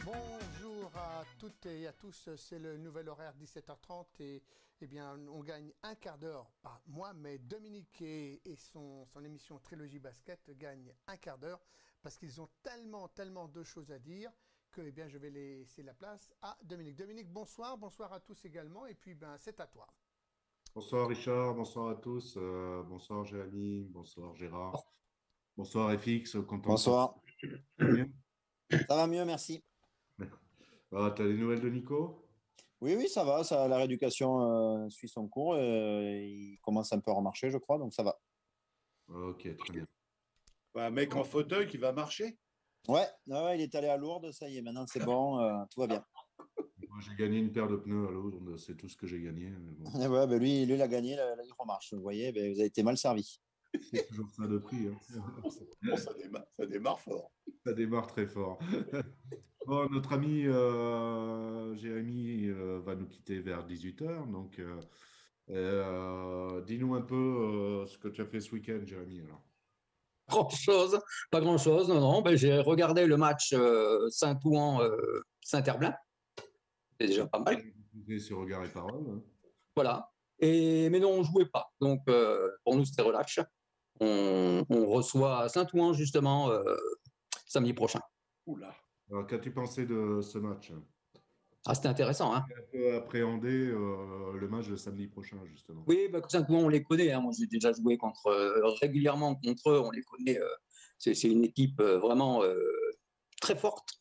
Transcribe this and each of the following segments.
Bonjour à toutes et à tous, c'est le nouvel horaire 17h30 et bien on gagne un quart d'heure, pas moi mais Dominique et son émission Trilogie Basket gagnent un quart d'heure parce qu'ils ont tellement de choses à dire que eh bien je vais laisser la place à Dominique. Dominique, bonsoir à tous également et puis ben c'est à toi. Bonsoir Richard, bonsoir à tous, bonsoir Jérémy, bonsoir Gérard, bonsoir FX, content de te Bonsoir. Ça va mieux? Ça va mieux, merci. T'as des nouvelles de Nico? Oui, ça va. La rééducation suit son cours. Il commence un peu à remarcher, je crois, donc ça va. Ok, très bien. Un mec en fauteuil qui va marcher. Ouais, il est allé à Lourdes, ça y est, maintenant c'est bon, tout va bien. Moi, j'ai gagné une paire de pneus à Lourdes, c'est tout ce que j'ai gagné. Mais bon, Et ouais, ben lui, il a gagné, là, il remarche. Vous voyez, ben, vous avez été mal servi. c'est toujours ça de prix. Hein. Bon, ça démarre fort. Ça démarre très fort. Bon, notre ami Jérémy va nous quitter vers 18h, donc dis-nous un peu ce que tu as fait ce week-end, Jérémy, alors. Grand-chose, pas grand-chose, non. Ben, j'ai regardé le match Saint-Ouen-Saint-Herblain. C'est déjà pas mal. Diffusé sur Regard et Parole. Hein. Voilà. Mais non, on ne jouait pas. Donc, pour nous, c'était relax. On reçoit Saint-Ouen, justement, samedi prochain. Oula. Alors, qu'as-tu pensé de ce match? Ah, c'était intéressant, hein. Un peu appréhender le match de samedi prochain, justement. Oui, ben, Saint-Ouen, on les connaît. Hein. Moi, j'ai déjà joué régulièrement contre eux. On les connaît. C'est une équipe vraiment très forte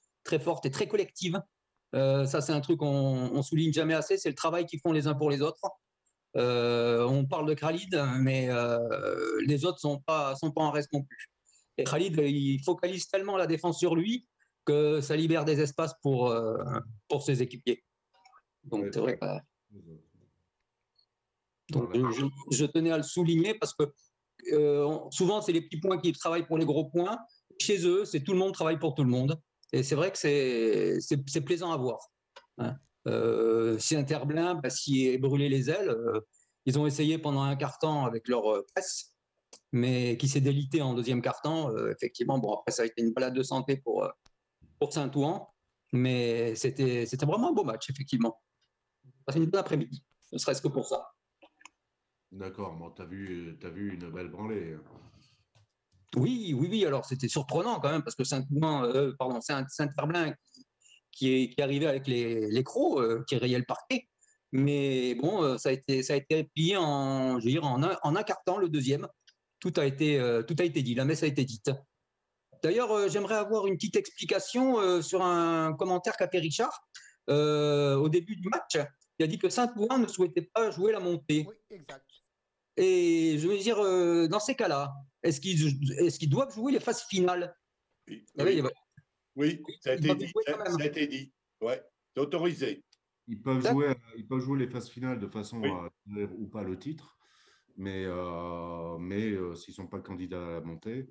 et très collective. Ça, c'est un truc qu'on souligne jamais assez. C'est le travail qu'ils font les uns pour les autres. On parle de Khalid, mais les autres sont pas en reste non plus. Et Khalid, il focalise tellement la défense sur lui que ça libère des espaces pour ses équipiers. Donc, Ouais. c'est vrai que donc, Voilà. je tenais à le souligner parce que souvent, c'est les petits points qui travaillent pour les gros points. Chez eux, c'est tout le monde travaille pour tout le monde. Et c'est vrai que c'est plaisant à voir. Hein. Si Interblain, bah, s'y est brûlé les ailes, ils ont essayé pendant un quart-temps avec leur presse, mais qui s'est délité en deuxième quart-temps. Effectivement, bon, après, ça a été une balade de santé pour Saint-Ouen, mais c'était vraiment un beau match, effectivement. Passé une bonne après-midi, ne serait-ce que pour ça. D'accord, bon, t'as vu une belle branlée. Oui, alors c'était surprenant quand même, parce que Saint-Herblain qui est arrivé avec les crocs, qui rayait le parquet. Mais bon, ça a été plié en un quart-temps, le deuxième. Tout a été dit, la messe a été dite. D'ailleurs, j'aimerais avoir une petite explication sur un commentaire qu'a fait Richard au début du match. Il a dit que Saint-Ouen ne souhaitait pas jouer la montée. Oui, exact. Et je veux dire, dans ces cas-là, est-ce qu'ils doivent jouer les phases finales? Oui, ça a été dit. Ça a été dit. Ouais, c'est autorisé. Ils peuvent jouer les phases finales de façon à tenir ou pas le titre, mais s'ils ne sont pas candidats à la montée,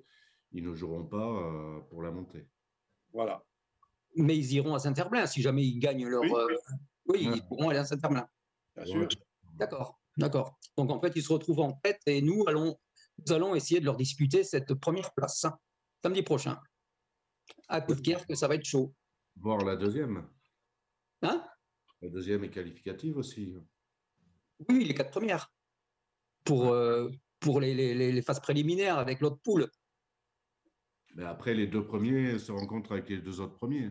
ils ne joueront pas pour la montée. Voilà. Mais ils iront à Saint-Herblain si jamais ils gagnent leur. Oui, ils pourront aller à Saint-Herblain. Bien sûr. D'accord. Donc en fait, ils se retrouvent en tête et nous allons essayer de leur disputer cette première place samedi prochain. À coup de pierre que ça va être chaud. Voir la deuxième. Hein? La deuxième est qualificative aussi. Oui, les 4 premières. Pour les phases préliminaires avec l'autre poule. Mais après, les deux premiers se rencontrent avec les deux autres premiers,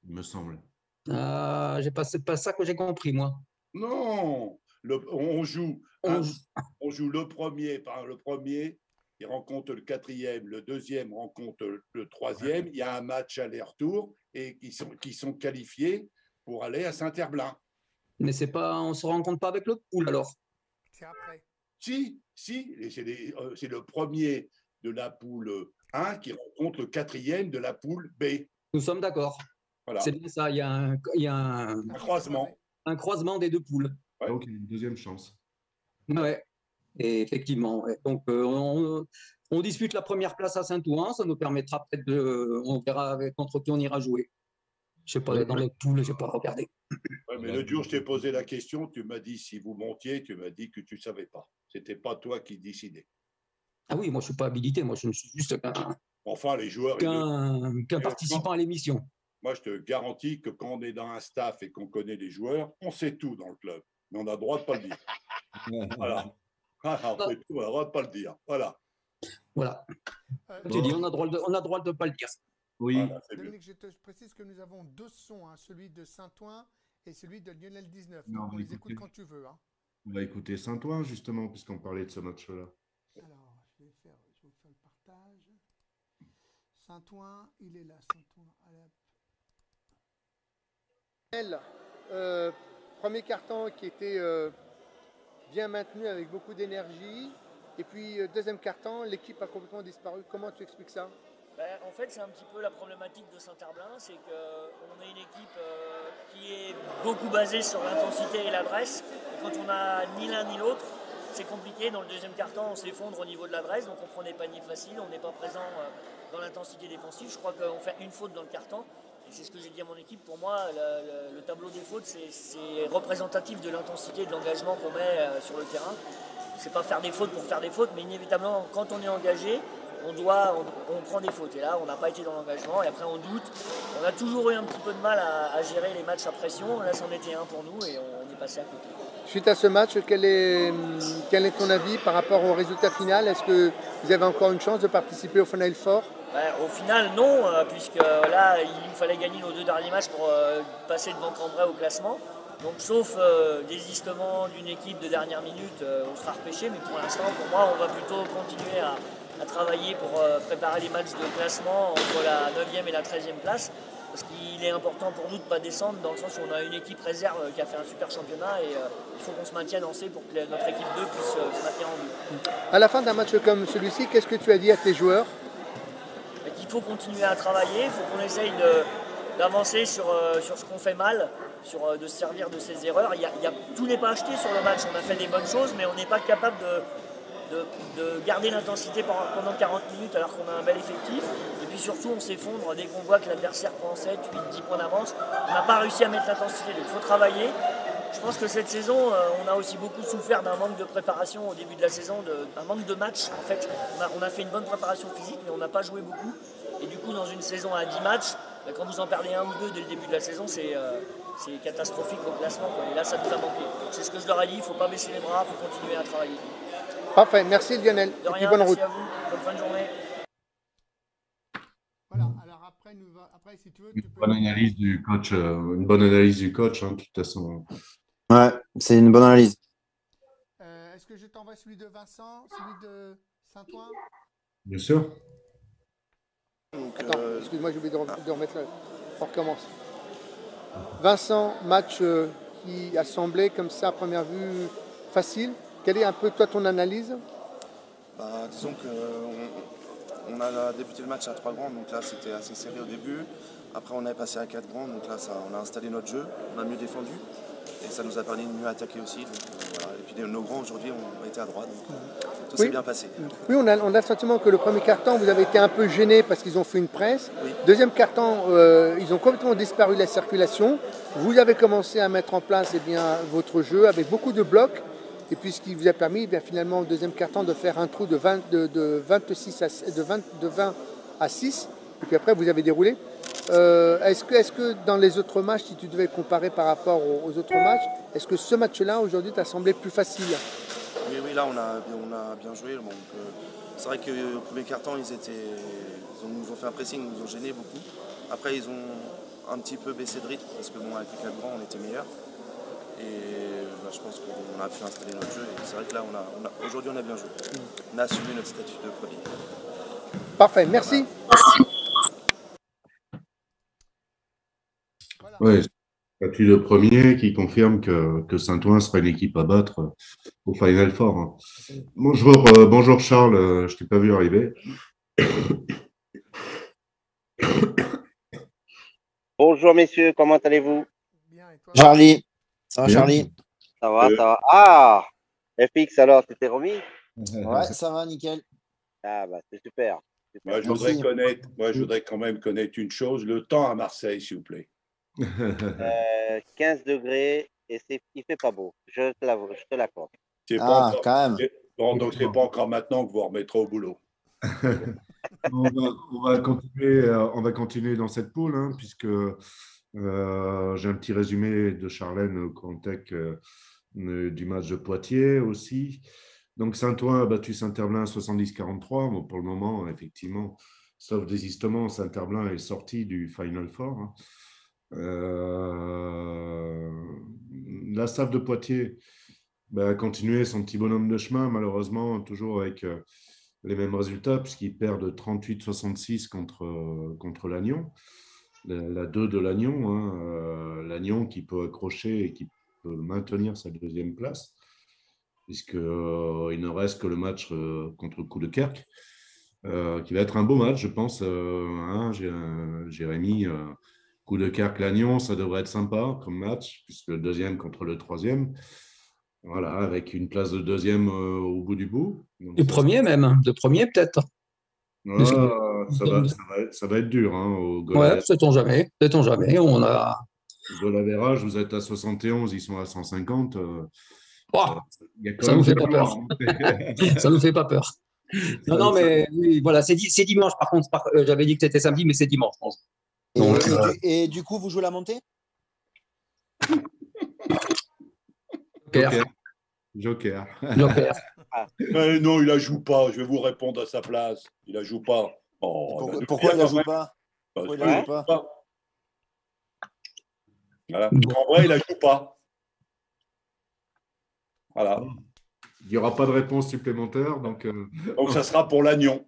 il me semble. C'est pas ça que j'ai compris, moi. Non, on joue le premier par le premier, il rencontre le quatrième, le deuxième rencontre le troisième, ouais. Il y a un match aller-retour et qui sont qualifiés pour aller à Saint-Herblain. Mais on ne se rencontre pas avec l'autre poule alors? C'est après. Si, c'est le premier de la poule 1 qui rencontre le quatrième de la poule B. Nous sommes d'accord. Voilà. C'est bien ça, il y a un croisement. Un croisement des deux poules. Ouais. Donc, une deuxième chance. Ouais. Et effectivement, ouais. Donc on dispute la première place à Saint-Ouen, ça nous permettra peut-être on verra contre qui on ira jouer. Je sais pas, dans les poules, je n'ai pas regardé. Ouais, mais le jour où je t'ai posé la question, tu m'as dit si vous montiez, tu m'as dit que tu ne savais pas. Ce n'était pas toi qui décidais. Ah oui, moi je ne suis pas habilité, moi je ne suis juste Enfin, les joueurs. qu'un participant à l'émission. Moi, je te garantis que quand on est dans un staff et qu'on connaît les joueurs, on sait tout dans le club. Mais on a le droit de ne pas le dire. Voilà. On sait tout, on a le droit de ne pas le dire. Voilà. Voilà. Tu dis, on a le droit de ne pas le dire. Oui. Voilà, Dominique, je te précise que nous avons 2 sons, hein, celui de Saint-Ouen et celui de Lionel 19. Non, Donc on les écoutez. écoute quand tu veux. Hein. On va écouter Saint-Ouen, justement, puisqu'on parlait de ce match-là. Alors, je vais faire le partage. Saint-Ouen, il est là, Saint-Ouen. Premier carton qui était bien maintenu avec beaucoup d'énergie. Et puis, deuxième carton, l'équipe a complètement disparu. Comment tu expliques ça? En fait, c'est un petit peu la problématique de Saint-Herblain, c'est qu'on est une équipe qui est beaucoup basée sur l'intensité et l'adresse. Et quand on n'a ni l'un ni l'autre, c'est compliqué. Dans le deuxième quart-temps, on s'effondre au niveau de l'adresse, donc on prend des paniers faciles, on n'est pas présent dans l'intensité défensive. Je crois qu'on fait une faute dans le quart-temps. Et c'est ce que j'ai dit à mon équipe. Pour moi, le tableau des fautes, c'est représentatif de l'intensité et de l'engagement qu'on met sur le terrain. C'est pas faire des fautes pour faire des fautes, mais inévitablement, quand on est engagé, on prend des fautes. Et là, on n'a pas été dans l'engagement. Et après, on doute. On a toujours eu un petit peu de mal à gérer les matchs à pression. Là, c'en était un pour nous et on est passé à côté. Suite à ce match, quel est ton avis par rapport au résultat final? Est-ce que vous avez encore une chance de participer au Final Four? Au final, non, puisque là, il nous fallait gagner nos 2 derniers matchs pour passer devant Cambrai au classement. Donc, sauf désistement d'une équipe de dernière minute, on sera repêché. Mais pour l'instant, pour moi, on va plutôt continuer à travailler pour préparer les matchs de classement entre la 9e et la 13e place. Parce qu'il est important pour nous de ne pas descendre, dans le sens où on a une équipe réserve qui a fait un super championnat et il faut qu'on se maintienne en C pour que notre équipe 2 puisse se maintenir en B. À la fin d'un match comme celui-ci, qu'est-ce que tu as dit à tes joueurs? Il faut continuer à travailler, il faut qu'on essaye d'avancer sur ce qu'on fait mal, de se servir de ses erreurs. Tout n'est pas acheté sur le match, on a fait des bonnes choses, mais on n'est pas capable de garder l'intensité pendant 40 minutes alors qu'on a un bel effectif. Et puis surtout, on s'effondre dès qu'on voit que l'adversaire prend 7, 8, 10 points d'avance. On n'a pas réussi à mettre l'intensité, donc il faut travailler. Je pense que cette saison, on a aussi beaucoup souffert d'un manque de préparation au début de la saison, d'un manque de matchs. En fait, on a fait une bonne préparation physique, mais on n'a pas joué beaucoup. Et du coup, dans une saison à 10 matchs, quand vous en perdez un ou deux dès le début de la saison, c'est catastrophique au classement, quoi. Et là, ça nous a manqué. C'est ce que je leur ai dit, il ne faut pas baisser les bras, il faut continuer à travailler. Parfait, merci Lionel. De rien, bonne merci route. à vous, bonne fin de journée. Voilà, alors après si tu veux, tu peux... Bonne analyse du coach, une bonne analyse du coach, hein, de toute façon. Ouais, c'est une bonne analyse. Est-ce que je t'envoie celui de Vincent, celui de Saint-Ouen? Bien sûr. Attends, excuse-moi, j'ai oublié de remettre le... On recommence. Vincent, match qui a semblé comme ça à première vue facile. Quelle est un peu toi ton analyse? Disons qu'on a débuté le match à 3 grands, donc là c'était assez serré au début. Après on est passé à 4 grands, donc là on a installé notre jeu, on a mieux défendu et ça nous a permis de mieux attaquer aussi. Donc, voilà. Et puis nos grands aujourd'hui ont été à droite, donc tout s'est bien passé. Oui, on a le sentiment que le premier quart-temps, vous avez été un peu gêné parce qu'ils ont fait une presse. Oui. Deuxième quart-temps, ils ont complètement disparu de la circulation. Vous avez commencé à mettre en place votre jeu avec beaucoup de blocs. Et puis ce qui vous a permis finalement au deuxième quart-temps de faire un trou de 20 à 6. Et puis après, vous avez déroulé. Est-ce que dans les autres matchs, si tu devais comparer par rapport aux autres matchs, est-ce que ce match-là, aujourd'hui, t'a semblé plus facile? Oui, là, on a bien joué. Donc, c'est vrai qu'au premier quart-temps, ils nous ont fait un pressing, ils nous ont gêné beaucoup. Après, ils ont un petit peu baissé de rythme parce que avec les 4 grands, on était meilleurs. Et je pense qu'on a pu installer notre jeu. Et c'est vrai que là, aujourd'hui, on a bien joué. On a assumé notre statut de premier. Parfait, merci. Voilà. Oui, statut de premier qui confirme que Saint-Ouen sera une équipe à battre au Final Four. Hein. Bonjour Charles, je ne t'ai pas vu arriver. Bonjour messieurs, comment allez-vous? Bien, et toi? Charlie, ça va Bien. Charlie? Ça va, ça va. Ah, FX, alors, tu t'es remis? Ouais, ça va, nickel. Ah, bah, c'est super. Moi, je voudrais quand même connaître une chose, le temps à Marseille, s'il vous plaît. 15 degrés et il fait pas beau. Je te l'accorde. C'est pas Ah, encore- quand même. Bon, donc c'est pas encore maintenant que vous remettrez au boulot. On va continuer dans cette poule, hein, puisque j'ai un petit résumé de Charlène au contexte du match de Poitiers aussi. Donc Saint-Ouen a battu Saint-Herblain 70-43. Bon, pour le moment, effectivement, sauf désistement, Saint-Herblain est sorti du Final Four, hein. La SAF de Poitiers a continué son petit bonhomme de chemin, malheureusement, toujours avec les mêmes résultats, puisqu'ils perdent 38-66 contre Lannion, la 2 de Lannion, hein, Lannion qui peut accrocher et qui peut maintenir sa deuxième place, puisqu'il ne reste que le match contre Coudekerque, qui va être un beau match, je pense. Hein, Jérémy, Coudekerque-Lannion, ça devrait être sympa comme match, puisque le deuxième contre le troisième. Voilà, avec une place de deuxième au bout du bout. Donc, Le premier même, de premier peut-être. Ça va être dur. Hein, au Ouais, sait-on jamais. Sait-on jamais. On a. Goal average, vous êtes à 71, ils sont à 150. Oh, il y a quand ça même nous fait du pas peur. boulot, hein. Ça nous fait pas peur. Non, mais oui, voilà, c'est dimanche. Par contre, j'avais dit que c'était samedi, mais c'est dimanche. Donc, Et du coup, vous jouez la montée? Joker. Non, il la joue pas. Je vais vous répondre à sa place. Il la joue pas. Pourquoi il la joue pas? Pourquoi il la joue pas? Voilà. En vrai, il la joue pas. Voilà. Il n'y aura pas de réponse supplémentaire. Donc ça sera pour Lannion.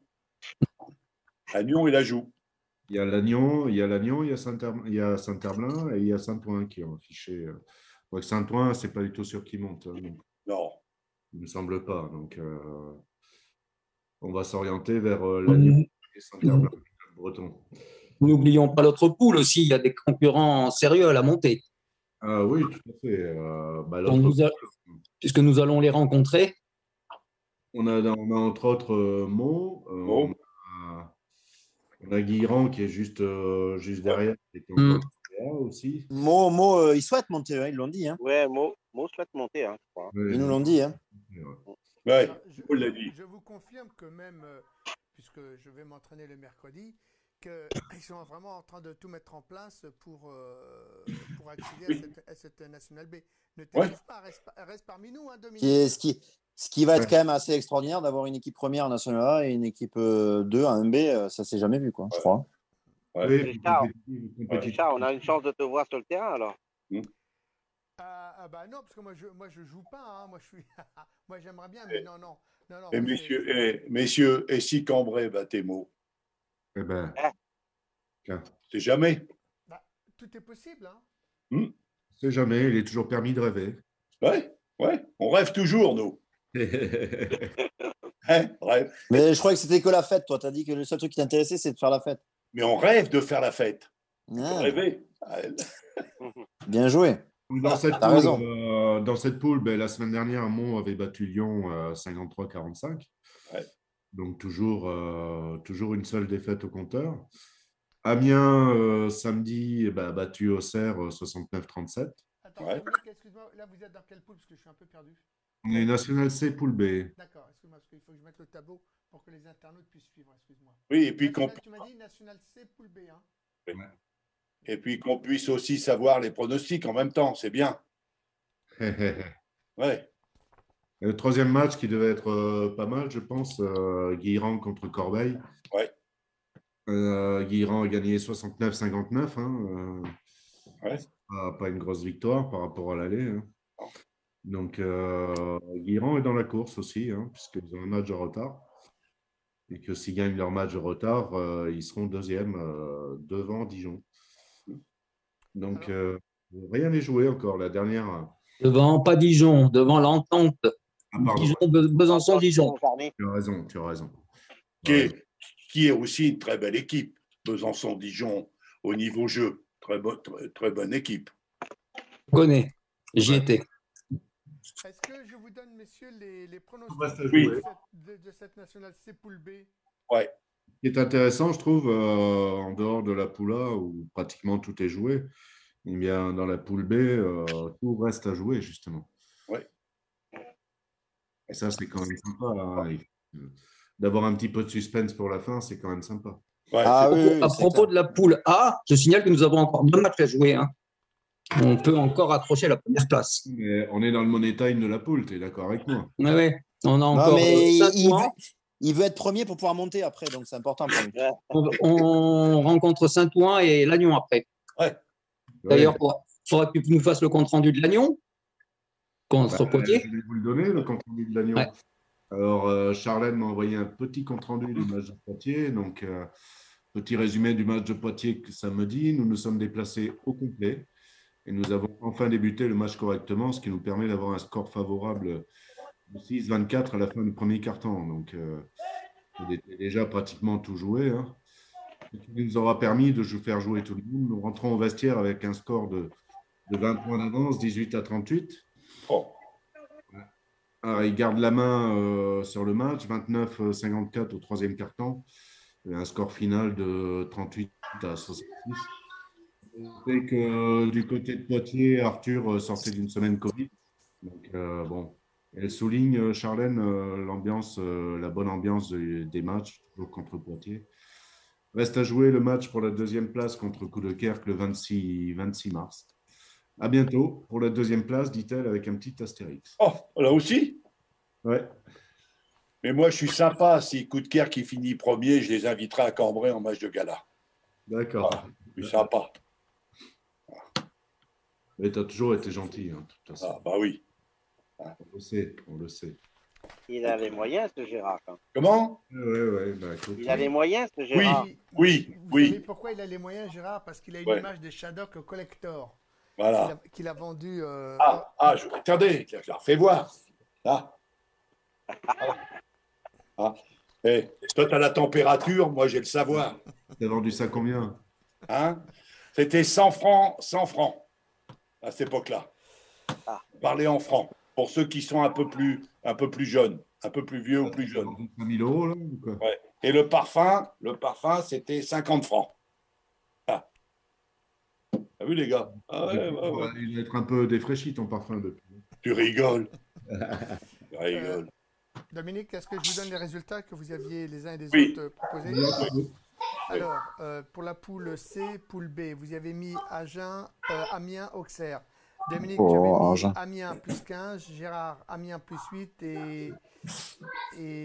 Lannion, il la joue. Il y a Lannion, il y a Saint-Herblain et il y a Saint-Ouen qui ont affiché. Saint-Ouen, c'est pas du tout sûr qu'il monte. Hein, non. Il ne me semble pas. Donc, on va s'orienter vers Lannion et Saint-Herblain, breton. N'oublions pas l'autre poule aussi. Il y a des concurrents sérieux à la montée. Ah oui, tout à fait. Puisque nous allons les rencontrer. On a entre autres Meaux. On a Guilherand qui est juste derrière, qui est encore aussi. Meaux, ils souhaitent monter, hein, ils l'ont dit. Hein. Ouais, Meaux souhaite monter, hein, je crois. Ils nous l'ont dit. Hein. Ouais, je vous confirme que même, puisque je vais m'entraîner le mercredi, qu'ils sont vraiment en train de tout mettre en place pour accéder à cette National B. Ne t'étouffe pas, reste parmi nous, hein, Dominique. Ce qui va être quand même assez extraordinaire d'avoir une équipe première en National A et une équipe 2 en 1B, ça s'est jamais vu, quoi, je crois. Richard, on a une chance de te voir sur le terrain, alors. Bah non, parce que moi je joue pas, hein. Moi j'aimerais bien, mais non. Et messieurs, et si Cambrai battait Meaux? Eh ben, c'est jamais. Bah, tout est possible, hein. C'est jamais, il est toujours permis de rêver. Ouais, on rêve toujours, nous. Rêve. Mais je croyais que c'était que la fête, toi. Tu as dit que le seul truc qui t'intéressait, c'est de faire la fête. Mais on rêve de faire la fête. Rêver. Bien joué. Dans cette poule, la semaine dernière, Mont avait battu Lyon 53-45. Ouais. Donc toujours une seule défaite au compteur. Amiens, samedi, a battu Auxerre 69-37. Attends, excuse-moi, là vous êtes dans quelle poule? Parce que je suis un peu perdu. On est National C, poule B. D'accord, excuse-moi, parce qu'il faut que je mette le tableau pour que les internautes puissent suivre, excuse-moi. Oui, et puis tu m'as dit National C, poule B, hein. Oui. Et puis qu'on puisse aussi savoir les pronostics en même temps, c'est bien. Ouais. Le troisième match qui devait être pas mal, je pense, Guilherand contre Corbeil. Ouais. Guilherand a gagné 69-59. Hein, ouais. Pas une grosse victoire par rapport à l'aller. Hein. Donc, Guilherand est dans la course aussi, hein, puisqu'ils ont un match de retard. Et que s'ils gagnent leur match de retard, ils seront deuxième devant Dijon. Donc, rien n'est joué encore. La dernière. Devant, pas Dijon, devant l'entente. Besançon-Dijon. Tu as raison. Qui est aussi une très belle équipe. Besançon-Dijon au niveau jeu. Très bonne équipe. Je connais. J'y étais. Est-ce que je vous donne, messieurs, les pronostics reste à de, jouer. de cette nationale C poule B? Ouais. Ce qui est intéressant, je trouve, en dehors de la poule A, où pratiquement tout est joué, eh bien, dans la poule B, tout reste à jouer, justement. Ouais. Et ça, c'est quand même sympa. Hein. D'avoir un petit peu de suspense pour la fin, c'est quand même sympa. Ouais, Ah oui, À c'est propos clair. de la poule A, je signale que nous avons encore 2 matchs à jouer. Hein. On peut encore accrocher la première place. Mais on est dans le money time de la poule, tu es d'accord avec moi? Ouais, ouais. On a Non, encore mais 5 il mois. veut être premier pour pouvoir monter après, donc c'est important pour lui. On rencontre Saint-Ouen et Lannion après. ouais. D'ailleurs, il faudra que tu nous fasses le compte-rendu de Lannion contre Poitiers. Je vais vous le donner, le compte-rendu de l'Agnon. Ouais. Alors, Charlène m'a envoyé un petit compte-rendu du match de Poitiers. Donc, petit résumé du match de Poitiers samedi. Nous nous sommes déplacés au complet et nous avons enfin débuté le match correctement, ce qui nous permet d'avoir un score favorable de 6-24 à la fin du premier quart-temps. Donc, on était déjà pratiquement tout joué. Hein. Ce qui nous aura permis de faire jouer tout le monde. Nous rentrons au vestiaire avec un score de 20 points d'avance, 18-38. Oh. Alors, il garde la main sur le match, 29-54 au troisième quart-temps, et un score final de 38-66. C'est que du côté de Poitiers, Arthur sortait d'une semaine Covid. Donc, bon, elle souligne, Charlène, l'ambiance, la bonne ambiance des matchs, toujours contre Poitiers. Reste à jouer le match pour la deuxième place contre Coudekerque le 26 mars. À bientôt pour la deuxième place, dit-elle avec un petit astérix. Oh, là aussi. Ouais. Mais moi, je suis sympa. Si Coudekerque qui finit premier, je les inviterai à Cambrai en match de gala. D'accord. Voilà. Je suis sympa. Mais tu as toujours été gentil, hein, de toute façon. Ah, bah oui. On le sait, on le sait. Il a les moyens, ce Gérard. Hein. Comment? Ouais, bah, écoute. Il a les moyens, ce Gérard. Oui, Vous oui. savez pourquoi il a les moyens, Gérard? Parce qu'il a une Ouais. image de Shadok Collector Voilà. qu'il a vendu. Attendez, je la refais voir. Là. Ah. Eh, toi, tu as la température, moi, j'ai le savoir. Tu as vendu ça combien? Hein? C'était 100 francs, 100 francs à cette époque-là. Ah. Parler en francs. Pour ceux qui sont un peu plus jeunes, un peu plus vieux ou plus jeunes. 5 000 euros, là, ou quoi? Ouais. Et le parfum, c'était 50 francs. Ah. T'as vu, les gars? Ah ouais. Il va être un peu défraîchi, ton parfum, depuis. Tu rigoles. Tu rigoles. Dominique, est-ce que je vous donne les résultats que vous aviez les uns et les Oui. autres proposés? Alors, pour la poule C, poule B, vous y avez mis Agen, Amiens, Auxerre. Dominique, tu avais mis Agen. Amiens plus 15, Gérard, Amiens plus 8 et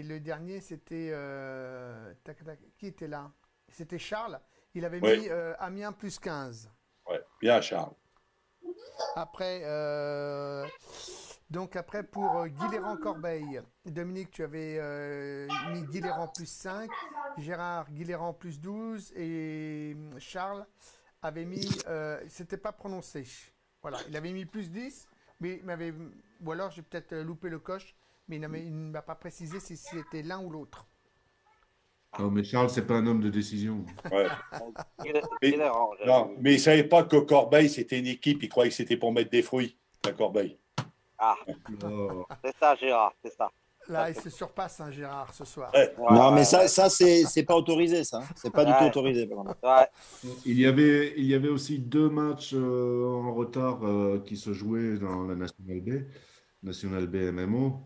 le dernier, c'était... qui était là? C'était Charles. Il avait mis Amiens plus 15. Ouais, bien, Charles. Après, après pour Guilherand-Corbeil, Dominique, tu avais mis Guilherand plus 5, Gérard Guilherand plus 12 et Charles avait mis, c'était pas prononcé. Voilà, il avait mis plus 10, mais il m'avait, ou alors j'ai peut-être loupé le coche, mais il ne m'a pas précisé si c'était l'un ou l'autre. Non, mais Charles, c'est pas un homme de décision. Ouais. Il est rang, Non, mais il ne savait pas que Corbeil, c'était une équipe. Il croyait que c'était pour mettre des fruits, la Corbeil. Ah, Oh. c'est ça, Gérard, c'est ça. Là, il se surpasse, hein, Gérard, ce soir. Ouais. Non, mais Ouais, ça c'est pas autorisé, ça. C'est pas du tout Ouais. autorisé. Par contre. ouais. Il y avait aussi 2 matchs en retard qui se jouaient dans la National B MMO.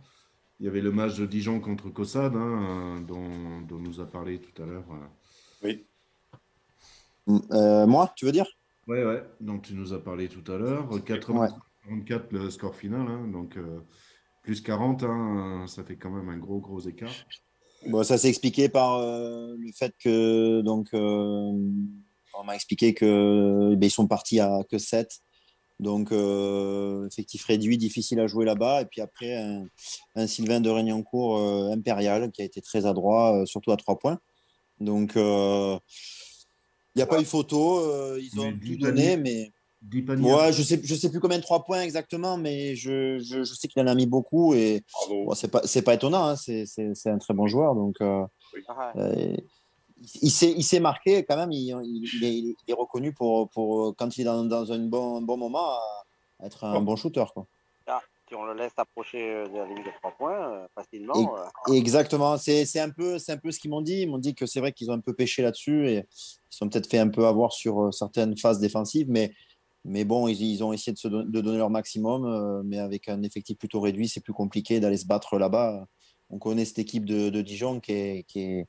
Il y avait le match de Dijon contre Caussade, hein, dont nous a parlé tout à l'heure. Oui. Moi, tu veux dire? Ouais, dont tu nous as parlé tout à l'heure. 80-44 le score final, hein, donc plus 40, hein, ça fait quand même un gros écart. Bon, ça s'est expliqué par le fait que on m'a expliqué que ils sont partis à que 7. Donc effectif réduit, difficile à jouer là-bas. Et puis après un Sylvain de Régnancourt impérial qui a été très adroit, surtout à 3 points. Donc il n'y a pas eu photo, ils ont tout donné, mais 10 paniers. ouais, je sais plus combien de 3 points exactement, mais je sais qu'il en a mis beaucoup et Bravo. bon, c'est pas étonnant, hein, c'est un très bon joueur, donc il s'est marqué quand même, il est reconnu pour quand il est dans un bon moment à être un bon shooter, quoi. Si on le laisse approcher de la ligne de 3 points facilement. Exactement, c'est un peu ce qu'ils m'ont dit. Ils m'ont dit que c'est vrai qu'ils ont un peu pêché là-dessus et ils sont peut-être fait un peu avoir sur certaines phases défensives, mais bon, ils ont essayé de donner leur maximum, mais avec un effectif plutôt réduit, c'est plus compliqué d'aller se battre là-bas. On connaît cette équipe de Dijon qui est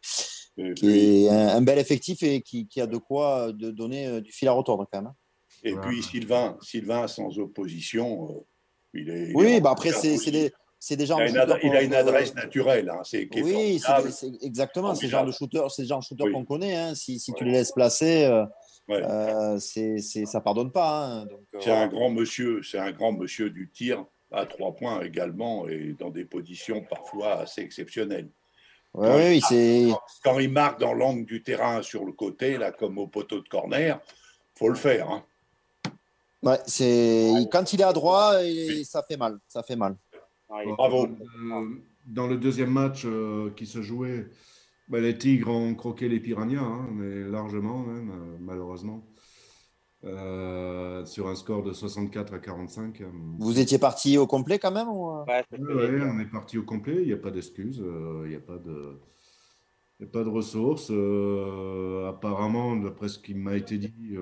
un bel effectif et qui a de quoi de donner du fil à retordre quand même. Hein. Et puis Sylvain sans opposition, oui, bah après, c'est des genres de shooters. Il a une adresse naturelle. Hein, oui, c'est exactement. C'est le genre de shooter qu'on connaît. Hein. Si tu les laisses placer, ça pardonne pas. Hein. C'est un grand monsieur du tir à 3 points également et dans des positions parfois assez exceptionnelles. Quand il marque dans l'angle du terrain sur le côté, là, comme au poteau de corner, faut le faire. Hein. Ouais, quand il est à droite, ça fait mal. Ça fait mal. Bravo. Dans le deuxième match qui se jouait, les Tigres ont croqué les Piranhas, hein, mais largement même, malheureusement. Sur un score de 64-45. Vous étiez parti au complet quand même Oui, on est parti au complet. Il n'y a pas d'excuses. Il n'y a pas de ressources. Apparemment, d'après ce qui m'a été dit,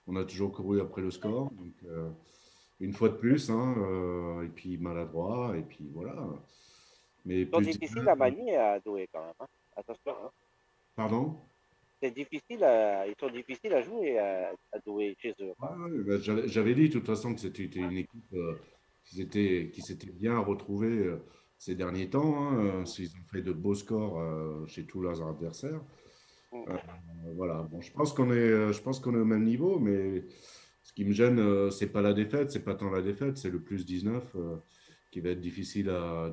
on a toujours couru après le score. Donc, une fois de plus, hein, et puis maladroit, et puis voilà. Mais c'est difficile à manier à Douai quand même. Hein. Attention. Hein. Pardon? C'est difficile ils sont difficiles à jouer à Douai chez eux. J'avais dit de toute façon que c'était une équipe qui s'était bien retrouvée ces derniers temps. Hein. Ils ont fait de beaux scores chez tous leurs adversaires. Voilà. Bon, je pense qu'on est au même niveau, mais ce qui me gêne, c'est pas la défaite, c'est pas tant la défaite, c'est le plus 19 qui va être difficile à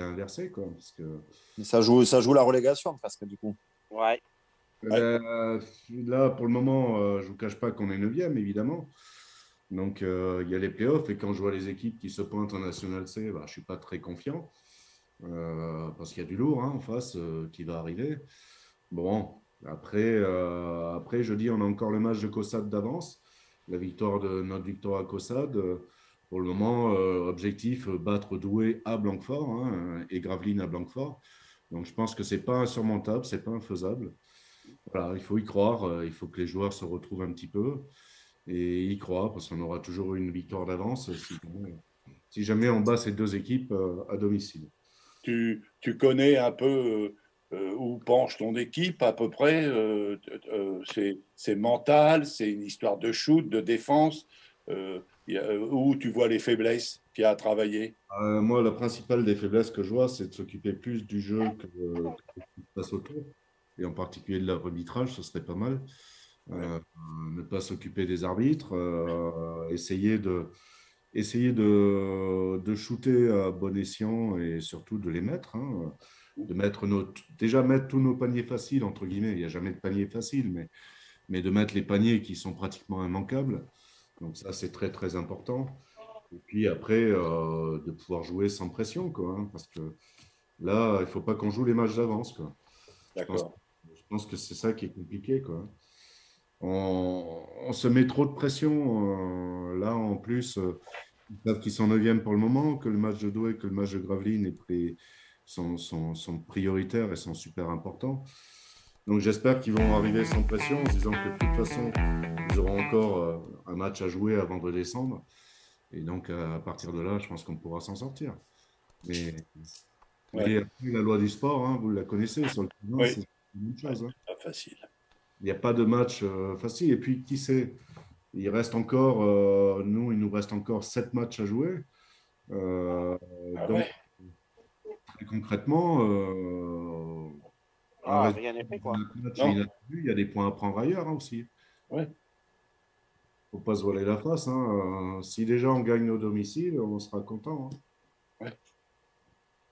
inverser, quoi. Parce que ça joue la relégation presque du coup. Ouais. Là, pour le moment, je ne vous cache pas qu'on est 9e, évidemment. Donc, il y a les playoffs. Et quand je vois les équipes qui se pointent en National C, je ne suis pas très confiant. Parce qu'il y a du lourd en face qui va arriver. Bon, après, jeudi, on a encore le match de Caussade d'avance. Notre victoire à Caussade. Pour le moment, objectif, battre Douai à Blanquefort et Gravelines à Blanquefort. Donc, je pense que ce n'est pas insurmontable, ce n'est pas infaisable. Voilà, il faut y croire, il faut que les joueurs se retrouvent un petit peu et y croire parce qu'on aura toujours une victoire d'avance si jamais on bat ces deux équipes à domicile. Tu connais un peu où penche ton équipe à peu près c'est mental, c'est une histoire de shoot, de défense où tu vois les faiblesses qu'il y a à travailler? Moi, la principale des faiblesses que je vois, c'est de s'occuper plus du jeu que de ce qui se passe autour. Et en particulier de l'arbitrage, ce serait pas mal. Ne pas s'occuper des arbitres, essayer de shooter à bon escient et surtout de les mettre. Hein, de mettre mettre tous nos paniers faciles, entre guillemets. Il n'y a jamais de panier facile, mais de mettre les paniers qui sont pratiquement immanquables. Donc ça, c'est très, très important. Et puis après, de pouvoir jouer sans pression, quoi, hein, parce que là, il ne faut pas qu'on joue les matchs d'avance, quoi. D'accord. Je pense que c'est ça qui est compliqué, quoi. On se met trop de pression. Là, en plus, ils savent qu'ils sont 9e pour le moment, que le match de Douai, que le match de Gravelines sont prioritaires et sont super importants. Donc, j'espère qu'ils vont arriver sans pression en se disant que de toute façon, ils auront encore un match à jouer avant de descendre. Et donc, à partir de là, je pense qu'on pourra s'en sortir. Mais la loi du sport, hein, vous la connaissez, sur le terrain, c'est une même chose. Hein. Pas facile. Il n'y a pas de match facile. Et puis, qui sait, il reste encore, il nous reste encore 7 matchs à jouer. Donc, très concrètement, rien n'est fait, quoi. Il y a des points à prendre ailleurs aussi. Ouais. Il ne faut pas se voiler la face. Hein. Si déjà on gagne nos domiciles, on sera content. Hein. Ouais.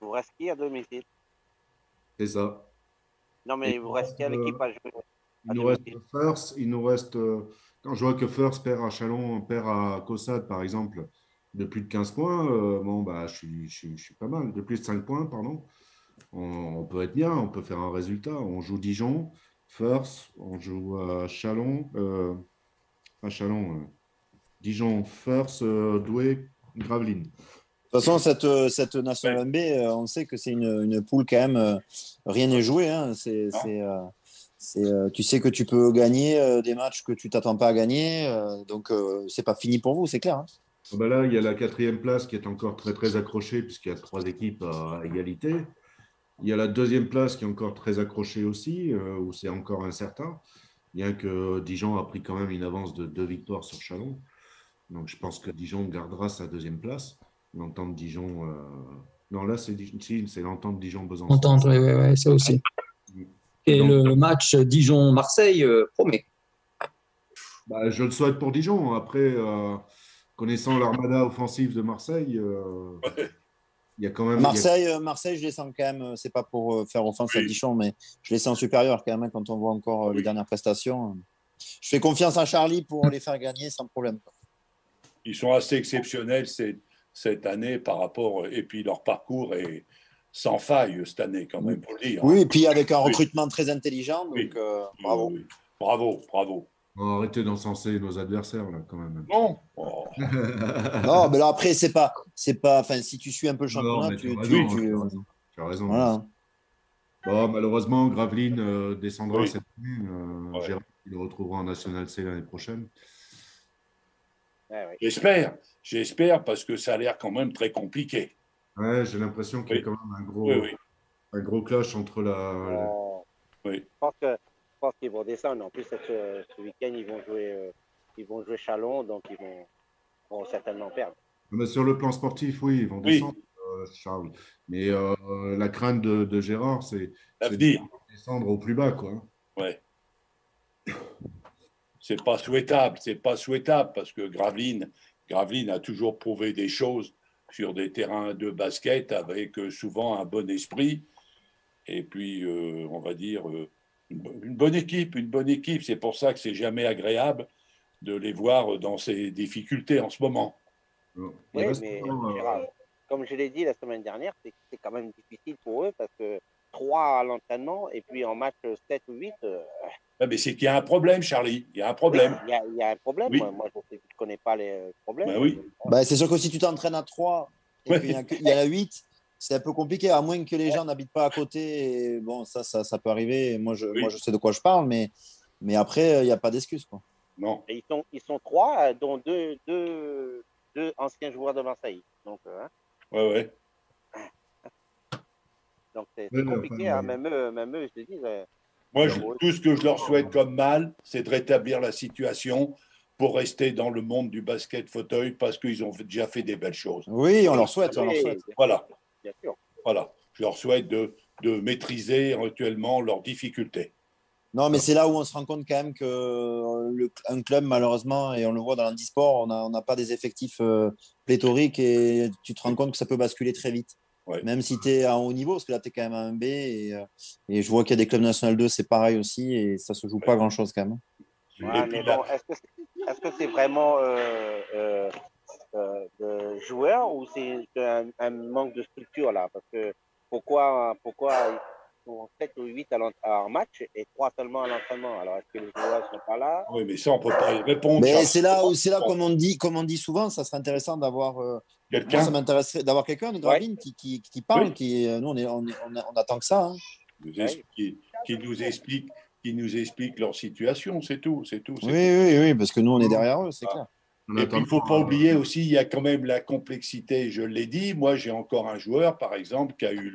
Il vous reste qui à domicile? C'est ça. Non, mais il vous reste quelle équipe à jouer? Il nous reste First, quand je vois que First perd à Chalon, perd à Caussade, par exemple, de plus de 15 points, je suis pas mal. De plus de 5 points, pardon. On peut être bien, on peut faire un résultat. On joue Dijon, First, on joue à Chalon, Dijon, First, Douai, Gravelines. toute façon, cette National B, on sait que c'est une poule quand même. Rien n'est joué. Hein. Tu sais que tu peux gagner des matchs que tu t'attends pas à gagner. Donc, c'est pas fini pour vous, c'est clair. Hein. Ben là, il y a la 4e place qui est encore très, très accrochée, puisqu'il y a 3 équipes à égalité. Il y a la 2e place qui est encore très accrochée aussi, où c'est encore incertain, bien que Dijon a pris quand même une avance de 2 victoires sur Chalon. Donc, je pense que Dijon gardera sa 2e place. L'entente Dijon. Non, là, c'est l'entente Dijon-Besançon. Entente, oui, ça aussi. Et donc, le match Dijon-Marseille promet. Bah, je le souhaite pour Dijon. Après, connaissant l'armada offensive de Marseille, il y a quand même. Marseille, je les sens quand même. C'est pas pour faire offense à Dijon, mais je les sens supérieurs quand même quand on voit encore les dernières prestations. Je fais confiance à Charlie pour les faire gagner sans problème. Ils sont assez exceptionnels cette année par rapport. Et puis leur parcours est sans faille cette année, quand même, pour le dire. Oui, et puis avec un recrutement très intelligent. Donc, bravo. Oui. Bravo. On va arrêter d'encenser nos adversaires, là, quand même. Non. Non, mais là, après, c'est pas. Enfin, si tu suis un peu le championnat, tu as raison. Voilà. Bon, malheureusement, Gravelines descendra cette année. Gérard, il le retrouvera en National C l'année prochaine. J'espère, parce que ça a l'air quand même très compliqué. Ouais, j'ai l'impression qu'il y a quand même un gros clash entre Je pense qu'ils vont descendre. En plus, ce week-end, ils vont jouer Chalon, donc ils vont certainement perdre. Mais sur le plan sportif, oui, ils vont descendre, Charles. Mais la crainte de Gérard, c'est de descendre au plus bas, quoi. Ouais. C'est pas souhaitable, parce que Gravelines a toujours prouvé des choses sur des terrains de basket avec souvent un bon esprit et puis on va dire une bonne équipe. C'est pour ça que c'est jamais agréable de les voir dans ces difficultés en ce moment. Oui, mais Gérard, comme je l'ai dit la semaine dernière, c'est quand même difficile pour eux parce que 3 à l'entraînement et puis en match 7 ou 8. Mais c'est qu'il y a un problème, Charlie. Il y a un problème. Oui, il y a un problème. Oui. Moi, je ne connais pas les problèmes. Ben oui. C'est sûr que si tu t'entraînes à 3 et qu'il y a la 8, c'est un peu compliqué, à moins que les gens n'habitent pas à côté. Et bon, ça peut arriver. Moi, je sais de quoi je parle, mais après, il n'y a pas d'excuse, quoi. Non. Et ils sont 3, dont deux anciens joueurs de Marseille. Donc, ouais. Donc, c'est compliqué. Même eux, je te dis. Moi, tout ce que je leur souhaite comme mal, c'est de rétablir la situation pour rester dans le monde du basket fauteuil parce qu'ils ont déjà fait des belles choses. Oui, on leur souhaite. Voilà. Bien sûr. Voilà. Je leur souhaite de maîtriser actuellement leurs difficultés. Non, mais c'est là où on se rend compte quand même qu'un club, malheureusement, et on le voit dans l'handisport, on n'a pas des effectifs pléthoriques et tu te rends compte que ça peut basculer très vite. Ouais. Même si tu es à un haut niveau, parce que là, tu es quand même à un B et je vois qu'il y a des clubs National 2, c'est pareil aussi et ça se joue pas grand-chose quand même. Ouais, mais bon, est-ce que c'est vraiment de joueurs ou c'est un manque de structure là? Parce que pourquoi ils sont 7 ou 8 en match et 3 seulement à l'entraînement? Alors est-ce que les joueurs ne sont pas là? Oui, mais ça, on ne peut pas y répondre. Mais c'est là, comme on dit souvent, ça serait intéressant d'avoir. Moi, ça m'intéresserait d'avoir quelqu'un de Gravelines qui parle, nous, on attend que ça. Hein. Qui nous explique leur situation, c'est tout. Oui, parce que nous, on est derrière eux, c'est clair. Et puis, il ne faut pas oublier aussi, il y a quand même la complexité, je l'ai dit. Moi, j'ai encore un joueur, par exemple, qui a eu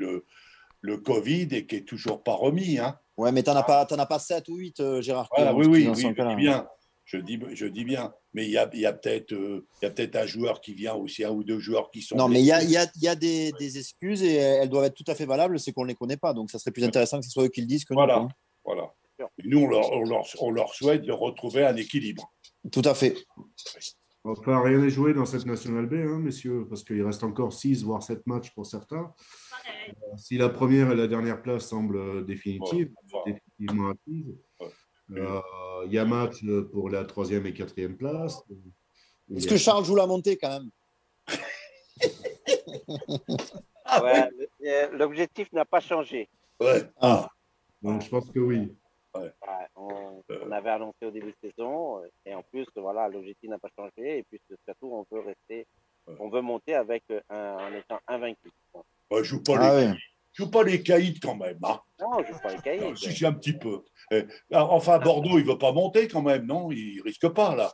le Covid et qui n'est toujours pas remis. Hein. Ouais, mais tu n'en as pas 7 ou 8, Gérard. Voilà, oui, je dis bien. Je dis bien. Mais il y a peut-être un joueur qui vient aussi, un ou deux joueurs qui sont. Non, mais il y a des excuses et elles doivent être tout à fait valables, c'est qu'on ne les connaît pas. Donc, ça serait plus intéressant que ce soit eux qui le disent que nous. Voilà. Et nous, on leur souhaite de retrouver un équilibre. Tout à fait. Enfin, rien n'est joué dans cette National B, hein, messieurs, parce qu'il reste encore 6, voire 7 matchs pour certains. Si la première et la dernière place semblent définitivement acquises, il y a match pour la 3e et 4e place. Est-ce que Charles joue la montée quand même? L'objectif n'a pas changé. Ouais. Donc, je pense que oui. On avait annoncé au début de saison et en plus, voilà, l'objectif n'a pas changé et puis surtout, on veut rester On veut monter avec en étant invaincu. Bah, joue pas les caïds quand même. Hein. Non, je joue pas les caïds. Si, un petit peu. Enfin, Bordeaux, il ne veut pas monter quand même, non? Il risque pas, là.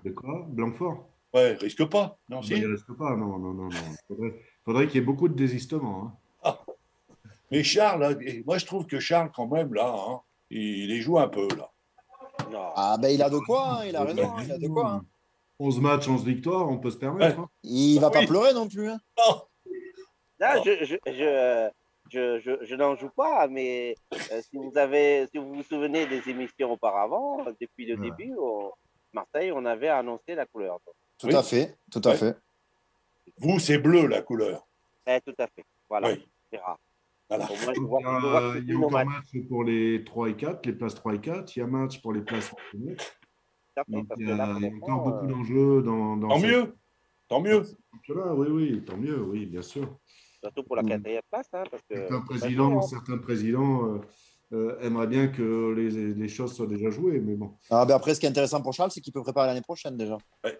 De quoi? Blanquefort? Ouais, il risque pas. Non, Bah, si. il risque pas, non. Faudrait qu'il y ait beaucoup de désistements. Hein. Ah. Mais Charles, là, moi je trouve que Charles, quand même, là, hein, il les joue un peu, là. Non. Ah ben il a de quoi, hein, il a raison, hein, il a de quoi. Hein. 11 matchs, 11 victoires, on peut se permettre. Ouais. Hein. Il va pas pleurer non plus. Hein. Non. Là, je n'en joue pas, mais si vous vous souvenez des émissions auparavant, depuis le début, Marseille, on avait annoncé la couleur. Tout à fait. Vous, c'est bleu, la couleur. Tout à fait. Voilà. Oui. C'est rare. Voilà. Il y a encore match pour les 3 et 4, les places 3 et 4. Il y a match pour les places 9. Donc, il y a encore beaucoup d'enjeux dans Tant mieux. Oui, tant mieux, oui, bien sûr. Surtout pour la 4e place. Hein, parce que certains présidents aimeraient bien que les choses soient déjà jouées, mais bon. Ah, ben après, ce qui est intéressant pour Charles, c'est qu'il peut préparer l'année prochaine déjà. Ouais,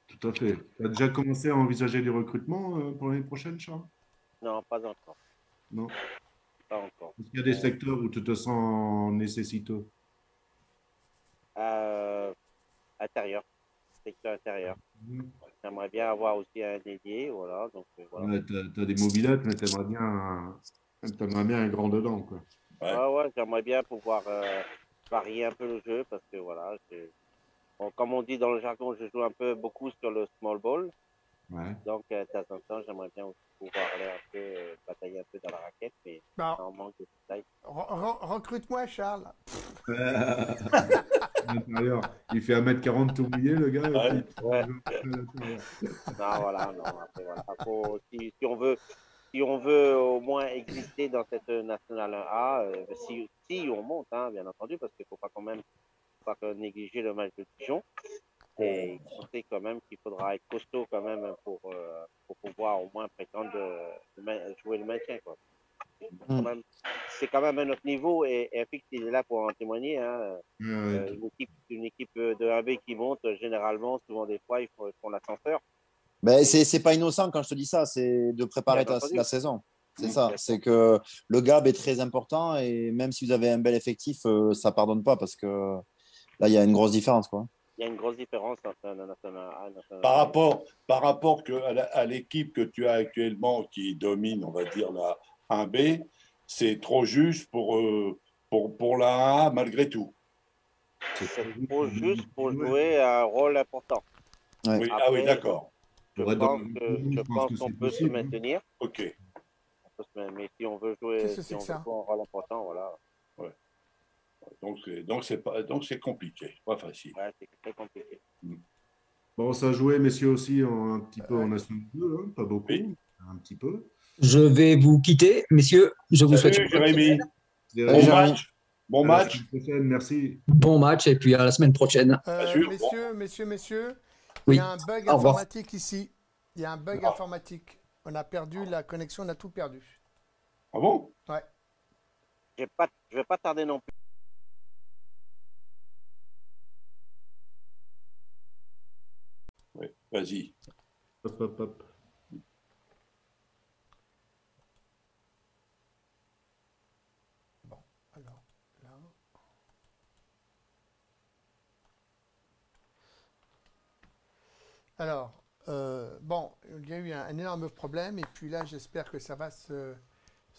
tout à fait. Tu as déjà commencé à envisager des recrutements pour l'année prochaine, Charles? Non, pas encore. Non. Pas encore. Est-ce qu'il y a des secteurs où tu te sens nécessiteux? Intérieur. Secteur intérieur. J'aimerais bien avoir aussi un dédié, voilà. Donc, voilà. Ouais, tu as des mobilettes, mais tu aimerais bien un grand dedans, quoi. Ouais, j'aimerais bien pouvoir varier un peu le jeu parce que voilà, bon, comme on dit dans le jargon, je joue un peu beaucoup sur le small ball. Ouais. Donc, de temps en temps, j'aimerais bien aussi pouvoir aller un peu batailler un peu dans la raquette, mais en manque de taille. Recrute-moi, Charles. Il fait 1m40 tout mouillé, le gars. Ouais. Non, voilà. Après, voilà. Si on veut au moins exister dans cette nationale 1A, si on monte, hein, bien entendu, parce qu'il ne faut pas quand même négliger le match de Dijon. Et on sait quand même qu'il faudra être costaud quand même pour pouvoir au moins prétendre jouer le maintien. Quoi. C'est quand même un autre niveau et Fix il est là pour en témoigner. Hein. Une équipe de 1B qui monte, généralement, souvent des fois, ils font l'ascenseur. Ben, c'est pas innocent quand je te dis ça, c'est de préparer la saison. C'est ça, c'est que le gab est très important et même si vous avez un bel effectif, ça pardonne pas parce que là, il y a une grosse différence. Quoi. Il y a une grosse différence entre un national A et un national B. Par rapport à l'équipe que tu as actuellement qui domine, on va dire, la 1B, c'est trop juste pour la 1A malgré tout. C'est trop juste pour jouer un rôle important. Ouais. Oui, après, d'accord. Je pense qu'on peut se maintenir. Ok. Mais si on veut jouer, un rôle important, voilà. Ouais. Donc c'est compliqué, pas facile. Ouais, c'est très compliqué. Bon, ça a joué, messieurs, aussi un petit peu en National 2, hein, pas beaucoup, un petit peu. Je vais vous quitter, messieurs. Je vous souhaite Jérémy. Bon match. Merci. Bon match et puis à la semaine prochaine. Messieurs, oui. Il y a un bug informatique ici. Il y a un bug informatique. On a perdu la connexion, on a tout perdu. Ah bon? Ouais. Je vais pas tarder non plus. Oui, vas-y. Hop. Bon, alors, là. Alors, bon, il y a eu un énorme problème et puis là, j'espère que ça va se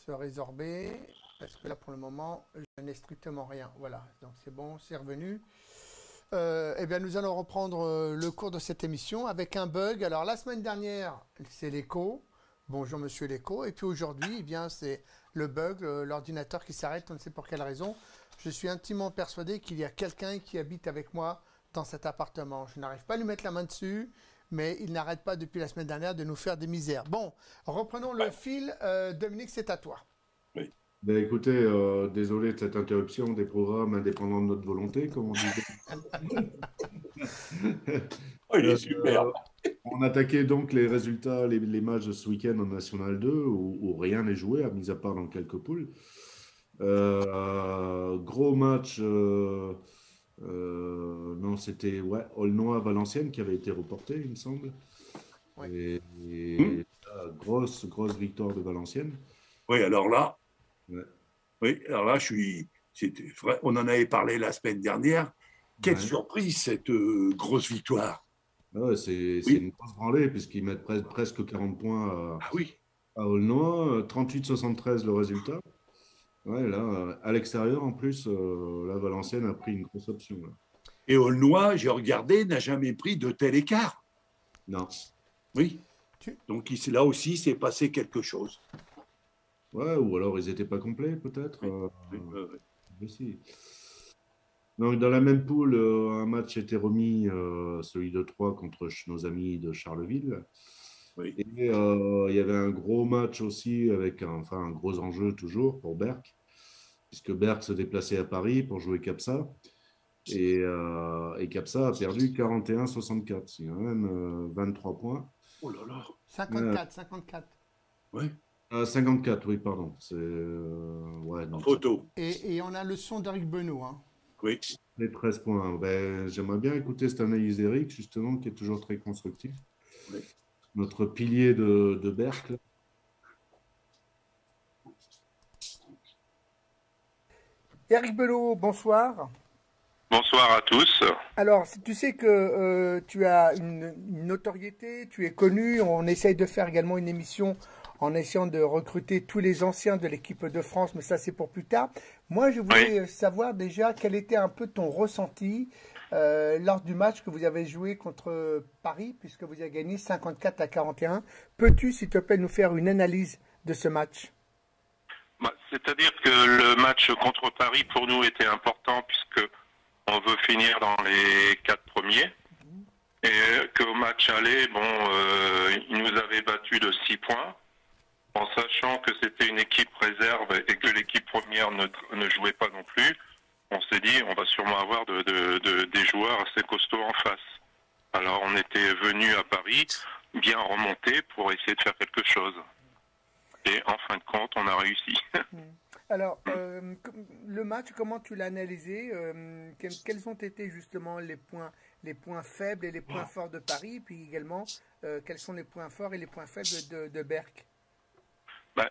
résorber parce que là, pour le moment, je n'ai strictement rien. Voilà, donc c'est bon, c'est revenu. Eh bien, nous allons reprendre le cours de cette émission avec un bug. Alors, la semaine dernière, c'est l'écho. Bonjour, monsieur l'écho. Et puis aujourd'hui, eh bien, c'est le bug, l'ordinateur qui s'arrête, on ne sait pour quelle raison. Je suis intimement persuadé qu'il y a quelqu'un qui habite avec moi dans cet appartement. Je n'arrive pas à lui mettre la main dessus, mais il n'arrête pas depuis la semaine dernière de nous faire des misères. Bon, reprenons le fil. Dominique, c'est à toi. Oui. Ben, écoutez, désolé de cette interruption des programmes indépendants de notre volonté, comme on disait. Il est super. On attaquait donc les résultats, les matchs de ce week-end en National 2, où rien n'est joué, mis à part dans quelques poules. Gros match, non, c'était Aulnois-Valenciennes qui avait été reporté, il me semble. Et grosse victoire de Valenciennes. Oui, alors là, Ouais. c'était vrai, on en avait parlé la semaine dernière. Quelle surprise, cette grosse victoire. C'est une grosse branlée, puisqu'ils mettent presque 40 points à Aulnois, 38-73 le résultat. Ouais, là, à l'extérieur, en plus, la Valenciennes a pris une grosse option. Là. Et Aulnois, j'ai regardé, n'a jamais pris de tel écart. Non. Oui. Donc là aussi, s'est passé quelque chose. Ouais, ou alors ils n'étaient pas complets, peut-être. Si. Donc, dans la même poule, un match était remis, celui de Troyes contre nos amis de Charleville. Oui. Et il y avait un gros match aussi, avec un gros enjeu toujours pour Berck, puisque Berck se déplaçait à Paris pour jouer Capsa. Et Capsa a perdu 41-64. Il y a même 23 points. Oh là là. 54. Oui. 54, oui, pardon. C'est donc photo. Et on a le son d'Eric Benoît. Hein. Oui. Les 13 points. J'aimerais bien écouter cette analyse d'Eric, justement, qui est toujours très constructif. Oui. Notre pilier de Berck. Eric Belot, bonsoir. Bonsoir à tous. Alors, tu sais que tu as une notoriété, tu es connu. On essaye de faire également une émission en essayant de recruter tous les anciens de l'équipe de France, mais ça c'est pour plus tard. Moi, je voulais savoir déjà quel était un peu ton ressenti lors du match que vous avez joué contre Paris, puisque vous avez gagné 54-41. Peux-tu, s'il te plaît, nous faire une analyse de ce match? C'est-à-dire que le match contre Paris, pour nous, était important, puisque on veut finir dans les 4 premiers. Et qu'au match aller, ils nous avaient battus de 6 points. En sachant que c'était une équipe réserve et que l'équipe première ne jouait pas non plus, on s'est dit on va sûrement avoir des joueurs assez costauds en face. Alors on était venu à Paris bien remonter pour essayer de faire quelque chose. Et en fin de compte, on a réussi. Alors, le match, comment tu l'as analysé? Quels ont été justement les points faibles et les points forts de Paris? Puis également, quels sont les points forts et les points faibles de Berck?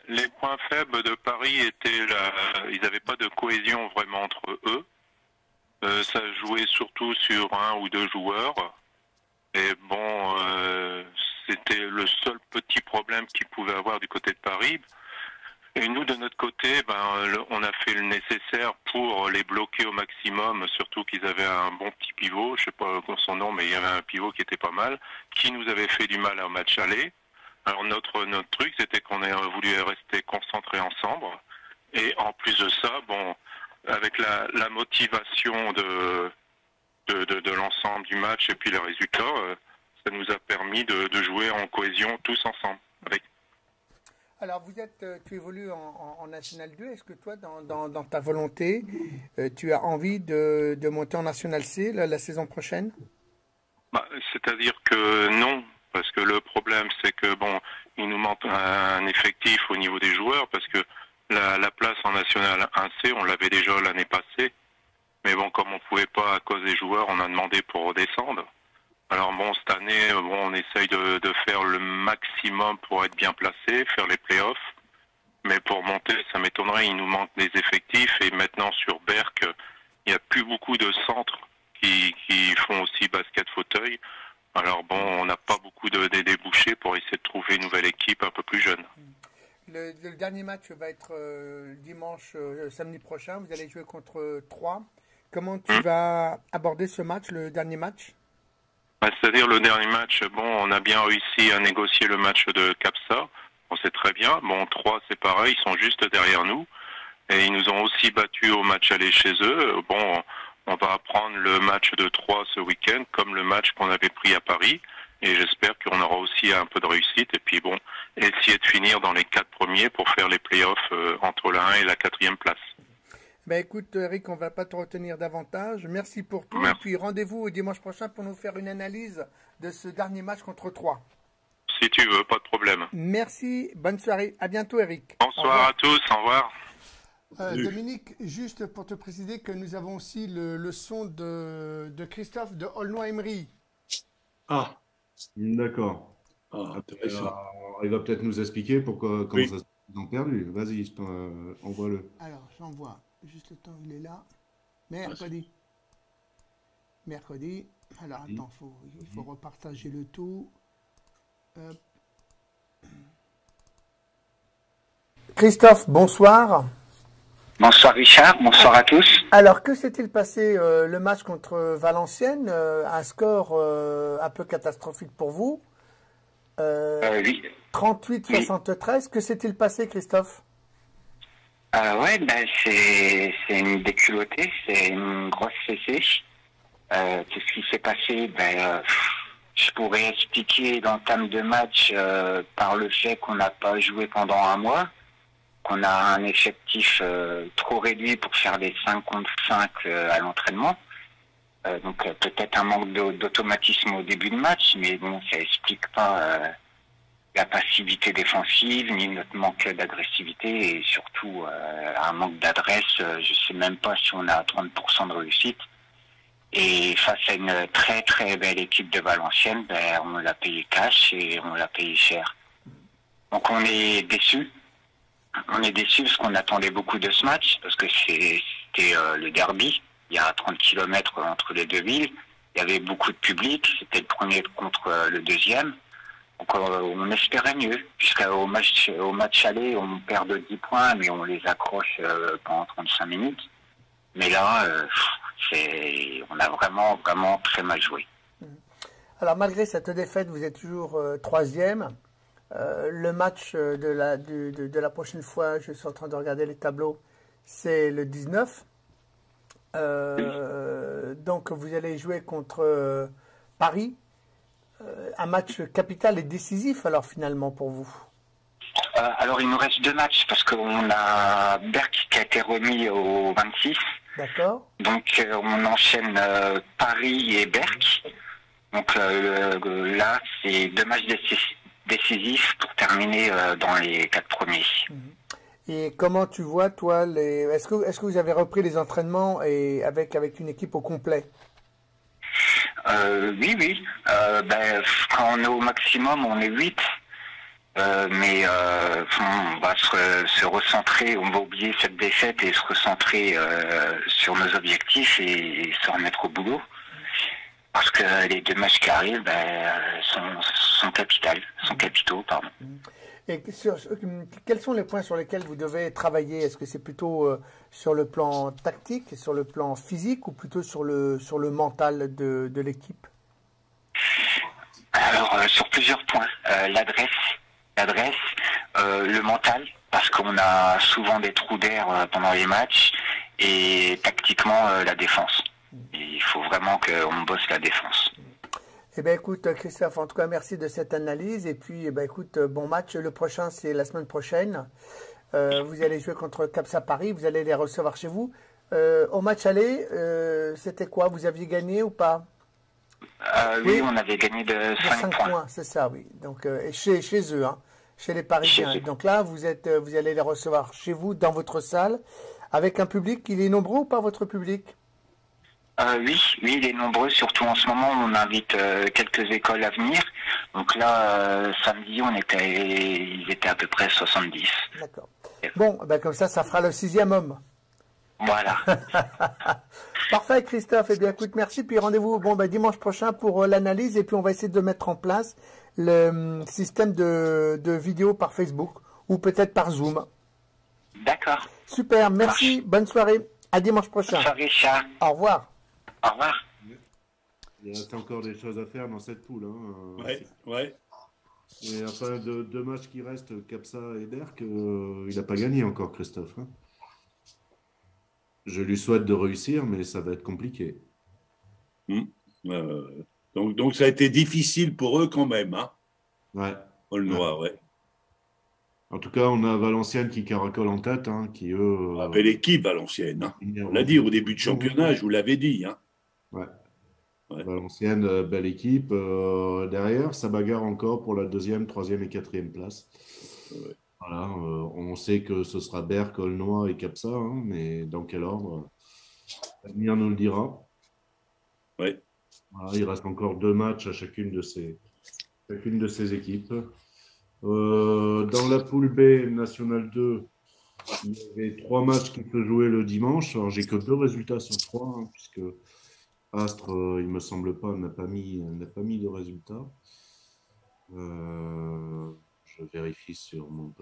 Les points faibles de Paris étaient ils n'avaient pas de cohésion vraiment entre eux. Ça jouait surtout sur 1 ou 2 joueurs. Et c'était le seul petit problème qu'ils pouvaient avoir du côté de Paris. Et nous, de notre côté, on a fait le nécessaire pour les bloquer au maximum, surtout qu'ils avaient un bon petit pivot, je ne sais pas son nom, mais il y avait un pivot qui était pas mal, qui nous avait fait du mal au match aller. Alors notre truc, c'était qu'on a voulu rester concentrés ensemble. Et en plus de ça, avec la motivation de l'ensemble du match et puis le résultat, ça nous a permis de jouer en cohésion tous ensemble. Alors, tu évolues en National 2. Est-ce que toi, dans ta volonté, tu as envie de monter en National C la saison prochaine? C'est-à-dire que non. Parce que le problème, c'est que il nous manque un effectif au niveau des joueurs, parce que la place en National 1C, on l'avait déjà l'année passée. Mais comme on pouvait pas à cause des joueurs, on a demandé pour redescendre. Alors cette année, on essaye de faire le maximum pour être bien placé, faire les playoffs. Mais pour monter, ça m'étonnerait, il nous manque des effectifs. Et maintenant, sur Berck, il n'y a plus beaucoup de centres qui font aussi basket-fauteuil. Alors on n'a pas beaucoup de débouchés pour essayer de trouver une nouvelle équipe un peu plus jeune. Le dernier match va être dimanche, samedi prochain. Vous allez jouer contre Troyes. Comment tu vas aborder ce match, le dernier match? C'est-à-dire le dernier match, on a bien réussi à négocier le match de Capsa. C'est très bien. Troyes, c'est pareil, ils sont juste derrière nous. Et ils nous ont aussi battus au match aller chez eux. On va prendre le match de Troyes ce week-end, comme le match qu'on avait pris à Paris. Et j'espère qu'on aura aussi un peu de réussite. Et puis essayer de finir dans les 4 premiers pour faire les playoffs entre la 1 et la 4e place. Écoute, Eric, on ne va pas te retenir davantage. Merci pour tout. Merci. Et puis rendez-vous dimanche prochain pour nous faire une analyse de ce dernier match contre Troyes. Si tu veux, pas de problème. Merci. Bonne soirée. À bientôt, Eric. Bonsoir à tous. Au revoir. Dominique, juste pour te préciser que nous avons aussi le son de Christophe de Aulnois-Emery. Ah, d'accord. Intéressant. Il va peut-être nous expliquer comment Oui. ça ils ont perdu. Vas-y, envoie-le. Alors, j'envoie juste le temps, il est là. Mercredi. Mercredi. Alors, attends, il faut repartager le tout. Hop. Christophe, bonsoir. Bonsoir Richard, bonsoir à tous. Alors, que s'est-il passé le match contre Valenciennes? Un score un peu catastrophique pour vous. Oui. 38-73. Que s'est-il passé, Christophe? Ouais, ben c'est une déculottée, c'est une grosse fessée. Qu'est-ce qui s'est passé? Je pourrais expliquer l'entame de match par le fait qu'on n'a pas joué pendant un mois, qu'on a un effectif trop réduit pour faire des 5 contre 5 à l'entraînement. Donc peut-être un manque d'automatisme au début de match, mais bon, ça explique pas la passivité défensive, ni notre manque d'agressivité, et surtout un manque d'adresse. Je sais même pas si on a 30% de réussite. Et face à une très très belle équipe de Valenciennes, on l'a payé cash et on l'a payé cher. Donc on est déçus. On est déçus parce qu'on attendait beaucoup de ce match, parce que c'était le derby. Il y a 30 km entre les deux villes. Il y avait beaucoup de public. C'était le premier contre le deuxième. Donc on espérait mieux, puisqu'au match aller, on perd de 10 points, mais on les accroche pendant 35 minutes. Mais là, on a vraiment très mal joué. Alors malgré cette défaite, vous êtes toujours troisième. Le match de la prochaine fois, je suis en train de regarder les tableaux, c'est le 19. Donc vous allez jouer contre Paris. Un match capital et décisif alors finalement pour vous. Alors il nous reste 2 matchs parce qu'on a Berck qui a été remis au 26. D'accord. Donc on enchaîne Paris et Berck. Donc là c'est 2 matchs décisifs pour terminer dans les 4 premiers. Et comment tu vois toi est-ce que vous avez repris les entraînements et avec une équipe au complet? Oui. Quand on est au maximum, on est 8. Mais on va se recentrer, on va oublier cette défaite et se recentrer sur nos objectifs et se remettre au boulot. Parce que les 2 matchs qui arrivent sont capitaux. Et quels sont les points sur lesquels vous devez travailler? Est-ce que c'est plutôt sur le plan tactique, sur le plan physique ou plutôt sur le mental de l'équipe? Alors, sur plusieurs points. L'adresse, le mental, parce qu'on a souvent des trous d'air pendant les matchs, et tactiquement, la défense. Il faut vraiment qu'on bosse la défense. Eh bien, écoute, Christophe, en tout cas, merci de cette analyse. Et puis, écoute, bon match. Le prochain, c'est la semaine prochaine. Vous allez jouer contre Capsa Paris. Vous allez les recevoir chez vous. Au match aller, c'était quoi? Vous aviez gagné ou pas? Oui, on avait gagné de 5 points. C'est ça, oui. Donc, chez eux, hein, chez les Parisiens. Donc là, vous allez les recevoir chez vous, dans votre salle, avec un public. Il est nombreux ou pas, votre public? Oui, il est nombreux. Surtout en ce moment, on invite quelques écoles à venir. Donc là, samedi, ils étaient à peu près 70. D'accord. Bon, comme ça fera le 6e homme. Voilà. Parfait, Christophe. Eh bien, écoute, merci. Puis rendez-vous dimanche prochain pour l'analyse. Et puis, on va essayer de mettre en place le système de vidéo par Facebook ou peut-être par Zoom. D'accord. Super, merci. Bonne soirée. À dimanche prochain. Bonne soirée, Richard. Au revoir. Au revoir. Il reste encore des choses à faire dans cette poule. Ouais. Et enfin, 2 matchs qui restent, Capsa et Berck, il n'a pas gagné encore, Christophe. Je lui souhaite de réussir, mais ça va être compliqué. Donc ça a été difficile pour eux quand même. Ouais. Aulnois, ouais. En tout cas, on a Valenciennes qui caracole en tête, qui eux... belle équipe, Valenciennes. On l'a dit au début de championnat, je vous l'avais dit. Ouais. Valenciennes, belle équipe. Derrière, ça bagarre encore pour la 2e, 3e et 4e place. Ouais. Voilà, on sait que ce sera Berck, Aulnois et Capsa, mais dans quel ordre l'avenir nous le dira. Ouais. Voilà, il reste encore 2 matchs à chacune de ces chacune de ces équipes. Dans la poule B, National 2, il y avait 3 matchs qui se jouaient le dimanche. Alors, j'ai que 2 résultats sur 3, hein, puisque Astre, il me semble pas, n'a pas mis de résultats. Je vérifie sur mon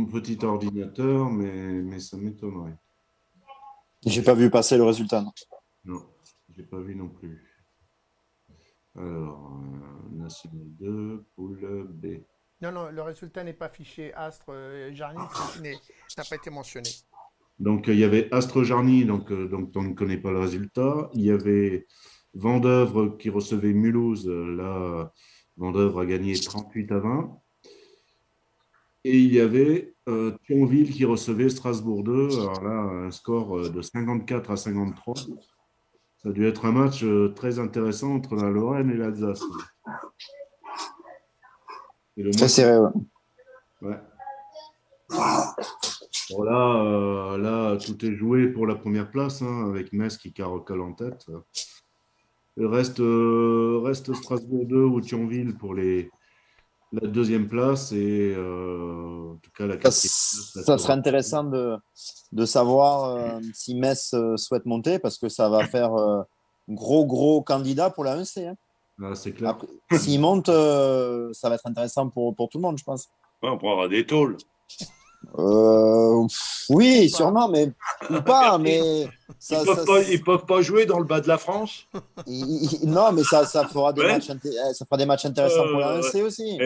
petit ordinateur, mais ça m'étonnerait. J'ai pas vu passer le résultat. Non, Non, j'ai pas vu non plus. Alors, National 2, poule B. Non, le résultat n'est pas affiché. Astre, Jarny n'a pas été mentionné. Donc, il y avait Astre-Jarny, donc on ne connaît pas le résultat. Il y avait Vendeuvre qui recevait Mulhouse. Là, Vendeuvre a gagné 38-20. Et il y avait Thionville qui recevait Strasbourg 2. Alors là, un score de 54-53. Ça a dû être un match très intéressant entre la Lorraine et l'Alsace. Très serré, ouais. Ouais. Bon, là, tout est joué pour la première place, hein, avec Metz qui caracole en tête. Il reste Strasbourg 2 ou Thionville pour la deuxième place et en tout cas la quatrième place. Ça serait intéressant de savoir si Metz souhaite monter parce que ça va faire gros candidat pour la 1C. Hein. Ah, c'est clair. S'il monte, ça va être intéressant pour tout le monde, je pense. Ouais, on prendra des tôles. Oui, sûrement, mais ou pas. Mais ils peuvent pas jouer dans le bas de la France. Non, mais ça fera des matchs. Ça fera des matchs intéressants pour la 1C aussi.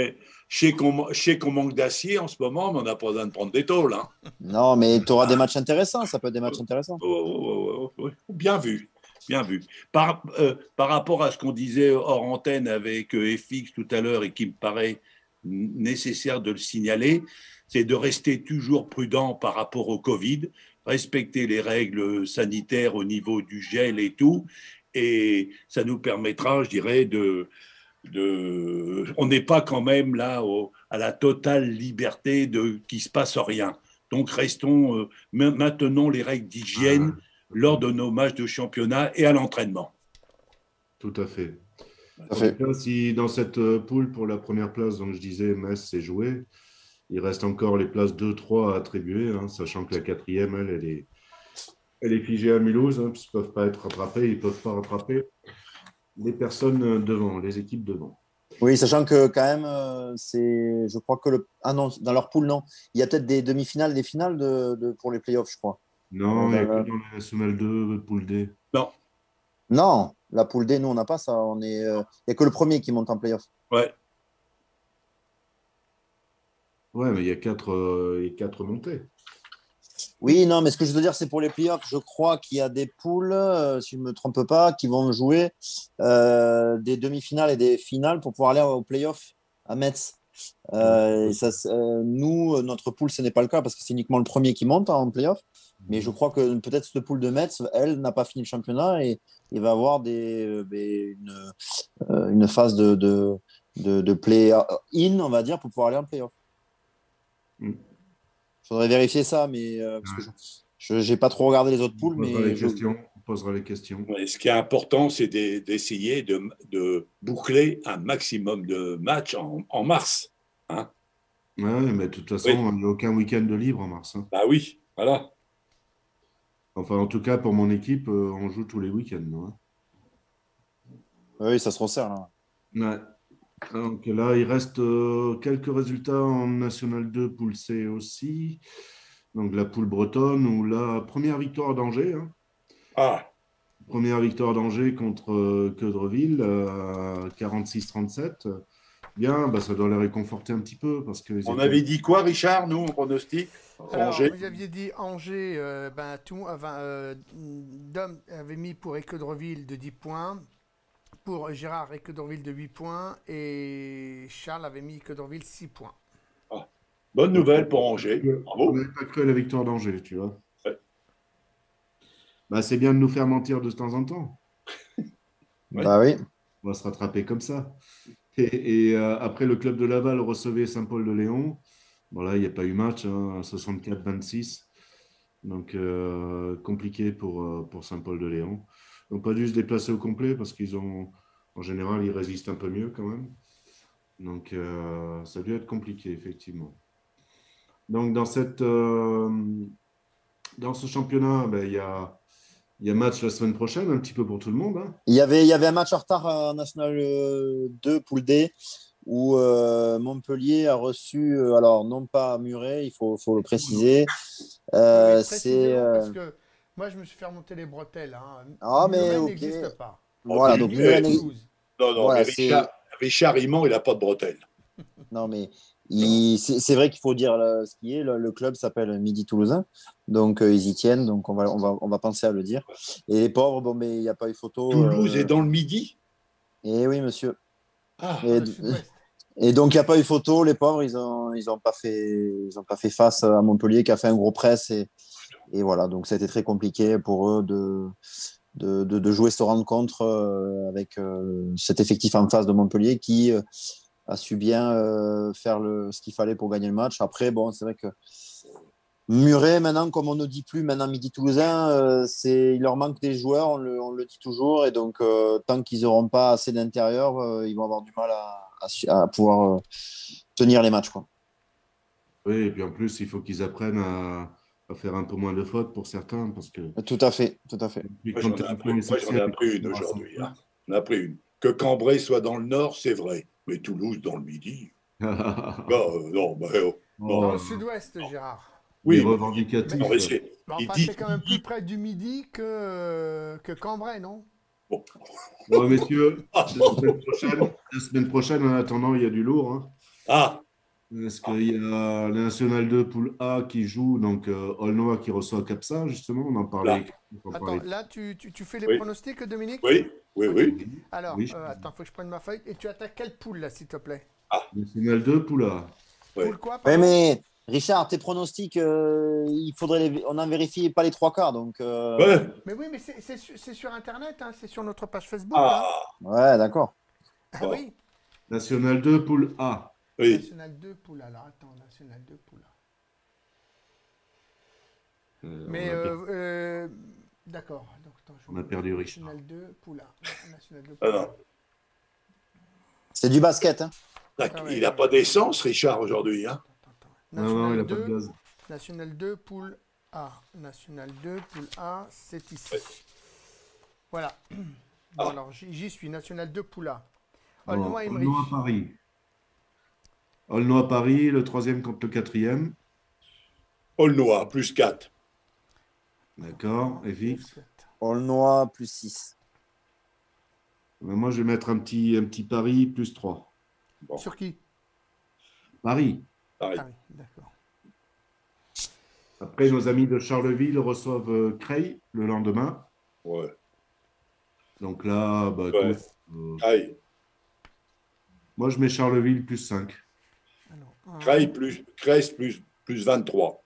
Je sais qu'on manque d'acier en ce moment, mais on n'a pas besoin de prendre des tôles. Hein. Non, mais tu auras des matchs intéressants. Ça peut être des matchs intéressants. Bien vu. Bien vu. Par rapport à ce qu'on disait hors antenne avec FX tout à l'heure et qui me paraît nécessaire de le signaler, c'est de rester toujours prudent par rapport au Covid, respecter les règles sanitaires au niveau du gel et tout, et ça nous permettra, je dirais, on n'est pas quand même là à la totale liberté qu'il ne se passe rien. Donc maintenons les règles d'hygiène lors de nos matchs de championnat et à l'entraînement. Tout à fait. En tout cas, si dans cette poule pour la première place, donc je disais, Metz c'est joué, il reste encore les places 2-3 à attribuer, hein, sachant que la quatrième, elle est figée à Mulhouse, hein, puisqu'ils ne peuvent pas être rattrapés, ils ne peuvent pas rattraper les personnes devant, les équipes devant. Oui, sachant que quand même, je crois que non, dans leur poule, non. Il y a peut-être des demi-finales, des finales pour les playoffs, je crois. Non, il n'y a que dans la National 2, poule D. Non, la poule D, nous, on n'a pas ça. Il n'y a que le premier qui monte en playoff. Ouais. Ouais, mais il y a 4 montées. Oui, non, mais ce que je veux dire, c'est pour les playoffs, je crois qu'il y a des poules, si je ne me trompe pas, qui vont jouer des demi-finales et des finales pour pouvoir aller aux playoffs à Metz. Nous, notre poule, ce n'est pas le cas parce que c'est uniquement le premier qui monte en playoff. Mais je crois que peut-être cette poule de Metz, elle, n'a pas fini le championnat et il va avoir une phase de play-in, on va dire, pour pouvoir aller en playoff. Il faudrait vérifier ça, mais parce que je n'ai pas trop regardé les autres poules. On posera les questions. Ouais, ce qui est important, c'est d'essayer de boucler un maximum de matchs en mars. Hein. Oui, mais de toute façon, il n'y a aucun week-end de libre en mars. Hein. Bah oui, voilà. Enfin, en tout cas, pour mon équipe, on joue tous les week-ends. Hein. Oui, ça se resserre. Là. Ouais. Donc là, il reste quelques résultats en National 2, poule C aussi. Donc la poule bretonne, où la première victoire d'Angers. Hein. Première victoire d'Angers contre Queudreville, 46-37. Bien, ça doit les réconforter un petit peu. Parce que on avait dit quoi, Richard, nous, en pronostic? Angers. Vous aviez dit Angers, Dom avait mis pour Queudreville de 10 points. Pour Gérard et Queudreville de 8 points et Charles avait mis Queudreville 6 points. Bonne nouvelle pour Angers. Bravo. On n'avait pas cru à la victoire d'Angers, tu vois. Ouais. C'est bien de nous faire mentir de temps en temps. Bah oui. On va se rattraper comme ça. Et après, le club de Laval recevait Saint-Paul-de-Léon. Bon, là, il n'y a pas eu match, hein, 64-26. Donc, compliqué pour Saint-Paul-de-Léon. Ils n'ont pas dû se déplacer au complet parce qu'ils ont En général, ils résistent un peu mieux quand même. Donc, ça a dû être compliqué, effectivement. Donc, dans ce championnat, ben, il y a match la semaine prochaine, un petit peu pour tout le monde. Hein. Il y avait un match en retard en National 2, Poule D, où Montpellier a reçu, alors non pas Muret, il faut le préciser. Précisément, parce que moi, je me suis fait remonter les bretelles. Hein. Ah, mais Muret ok. n'existe pas. Voilà, donc Muret n'existe Non, voilà, mais Richard, il ment, il n'a pas de bretelles. Non, mais c'est vrai qu'il faut dire ce qui est. Le club s'appelle Midi Toulousain, donc ils y tiennent, donc on va penser à le dire. Et les pauvres, bon, mais il n'y a pas eu photo. Toulouse est dans le Midi. Eh oui, monsieur. Ah, et donc il n'y a pas eu photo. Les pauvres, ils ont pas fait face à Montpellier qui a fait un gros press et voilà. Donc ça a été très compliqué pour eux de jouer cette rencontre avec cet effectif en face de Montpellier qui a su bien faire ce qu'il fallait pour gagner le match. Après, bon, c'est vrai que Muret, maintenant, comme on ne dit plus maintenant Midi Toulousain, il leur manque des joueurs, on le dit toujours, et donc tant qu'ils n'auront pas assez d'intérieur, ils vont avoir du mal à pouvoir tenir les matchs, quoi. Oui, et puis en plus, il faut qu'ils apprennent à faire un peu moins de fautes pour certains, parce que... Tout à fait, tout à fait. Moi, j'en ai appris une aujourd'hui. Hein. On a appris une. Que Cambrai soit dans le nord, c'est vrai. Mais Toulouse dans le Midi. Non, dans le sud-ouest, Gérard. Oui, revendicatif. C'est quand même plus près du Midi que Cambrai, non? Bon, messieurs, la semaine prochaine, en attendant, il y a du lourd. Hein. Ah. Parce qu'il y a la National 2 Poule A qui joue, donc Aulnois qui reçoit Capsa, justement, on en parlait. Attends, là, tu fais les pronostics, Dominique? Oui. Alors, attends, il faut que je prenne ma feuille. Et tu attaques quelle poule, là, s'il te plaît? National 2 Poule A. Poule quoi? Oui, mais Richard, tes pronostics, on n'en vérifie pas les trois quarts, donc... Mais oui, mais c'est sur Internet, hein, c'est sur notre page Facebook. Hein. Ouais, d'accord. Ah oui. National 2 Poule A. Oui. National 2 Poule A. Alors, attends, National 2 Poule A. Mais, d'accord. On a perdu Richard. National 2 Poule A. National 2 Poule A. C'est du basket. Hein. Il n'a pas d'essence, Richard, aujourd'hui. Hein. Non, il n'a pas de gaz. National 2 Poule A. National 2 Poule A, c'est ici. Voilà. Bon, alors, j'y suis. National 2 Poule A. Aulnois Paris. Aulnois Paris, le 3e contre le 4e. Aulnois, plus 4. D'accord. Et fixe. Aulnois, plus 6. Moi, je vais mettre un petit pari, plus 3. Bon. Sur qui? Paris. D'accord. Après, nos amis de Charleville reçoivent Creil le lendemain. Ouais. Donc là, moi, je mets Charleville plus 5. Creil plus 23.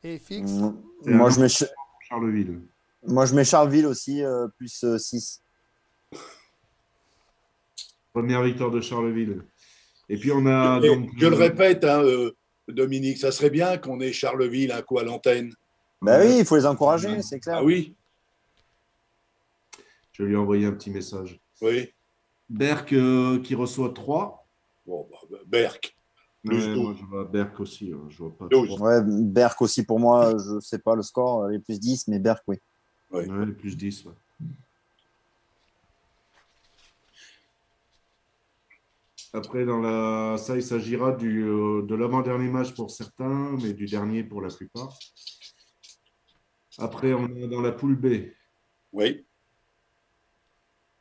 Et fixe? Moi, je mets Charleville. Moi, je mets Charleville aussi, plus 6. Première victoire de Charleville. Et puis, on a... je le répète, hein, Dominique, ça serait bien qu'on ait Charleville un coup à l'antenne. Ben oui, il faut les encourager, c'est clair. Ah oui. Je vais lui envoyer un petit message. Oui. Berck qui reçoit 3. Bon, Berck. Plus 12. Moi, je vois Berck aussi. Hein, je vois pas 12. Ouais, Berck aussi, pour moi, je ne sais pas le score, les plus 10, mais Berck, oui. Ouais, plus 10. Ouais. Après, ça, il s'agira de l'avant-dernier match pour certains, mais du dernier pour la plupart. Après, on est dans la poule B. Oui.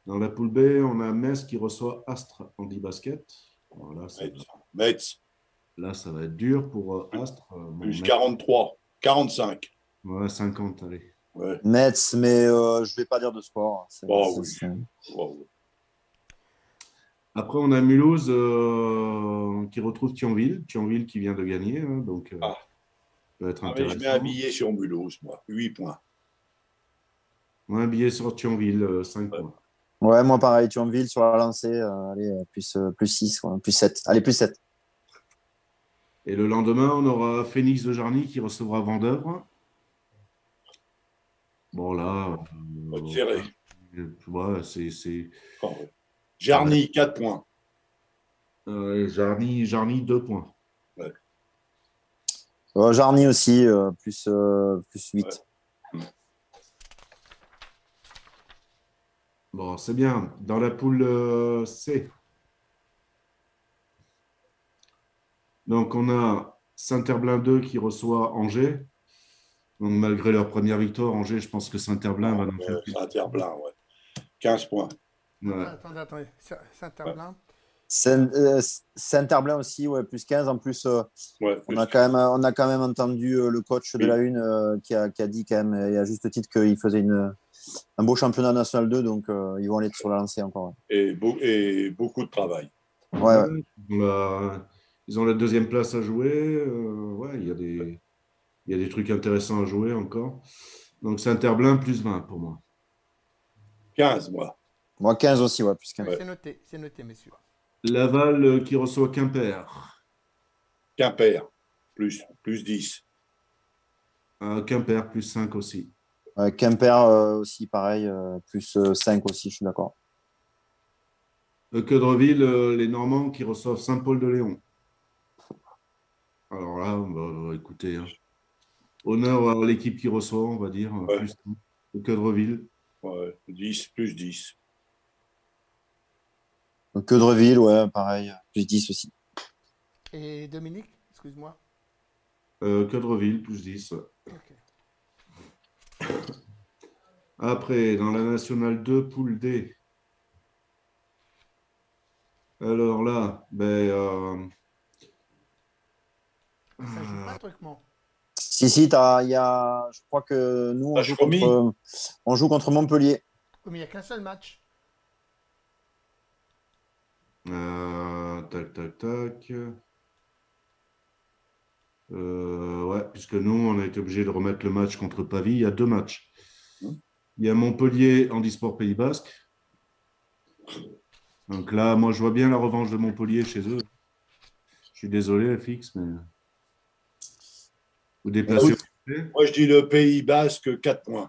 Dans la poule B, on a Metz qui reçoit Astre Handi Basket. Voilà, Metz. Là, ça va être dur pour Astre. Plus 43, 45. Ouais, 50, allez. Ouais. Metz, mais je ne vais pas dire de sport. Après, on a Mulhouse qui retrouve Thionville. Thionville qui vient de gagner. Hein, donc, ça va être intéressant. Je mets un billet sur Mulhouse, moi. 8 points. Moi, un billet sur Thionville, 5 points. Ouais, moi pareil. Thionville sur la lancée. Allez, plus 6, plus 7. Allez, plus 7. Et le lendemain, on aura Phoenix de Jarny qui recevra Vendeuvre. Bon, là... Ouais, c'est Jarny, 4 points. Jarny, 2 points. Ouais. Jarny aussi, plus 8. Ouais. Bon, c'est bien. Dans la poule C. Donc, on a Saint-Herblain 2 qui reçoit Angers. Donc, malgré leur première victoire, Angers, je pense que Saint-Herblain va en faire plus. Saint-Herblain, ouais. 15 points. Ouais. Attendez. Saint-Herblain. Saint-Herblain aussi, ouais, plus 15. En plus, on a quand même entendu le coach de la Une qui a dit quand même, et à juste titre, qu'il faisait un beau championnat national 2, donc ils vont aller sur la lancée encore. Ouais. Et beaucoup de travail. Ouais. Ils ont la deuxième place à jouer. Ouais, il y a des trucs intéressants à jouer encore. Donc, Saint-Herblain, plus 20 pour moi. 15, moi. Moi, 15 aussi, ouais, plus 15. Ouais. C'est noté, messieurs. Laval qui reçoit Quimper. Quimper, plus 10. Quimper, plus 5 aussi. Quimper aussi, pareil, plus 5 aussi, je suis d'accord. Queudreville, les Normands qui reçoivent Saint-Paul-de-Léon. Alors là, écoutez, honneur à l'équipe qui reçoit, on va dire, plus de Queudreville. Ouais, 10, plus 10. Queudreville, ouais, pareil, plus 10 aussi. Et Dominique, excuse-moi. Queudreville, plus 10. Okay. Après, dans la Nationale 2, poule D. Alors là, ça joue pas truquement. Si, je crois que nous, on joue contre Montpellier. Mais il n'y a qu'un seul match. Tac. Ouais, puisque nous, on a été obligé de remettre le match contre Pavie. Il y a 2 matchs. Il y a Montpellier, Handisport Pays Basque. Donc là, moi, je vois bien la revanche de Montpellier chez eux. Je suis désolé, FX, mais vous déplacez. Moi, je dis le Pays Basque, 4 points.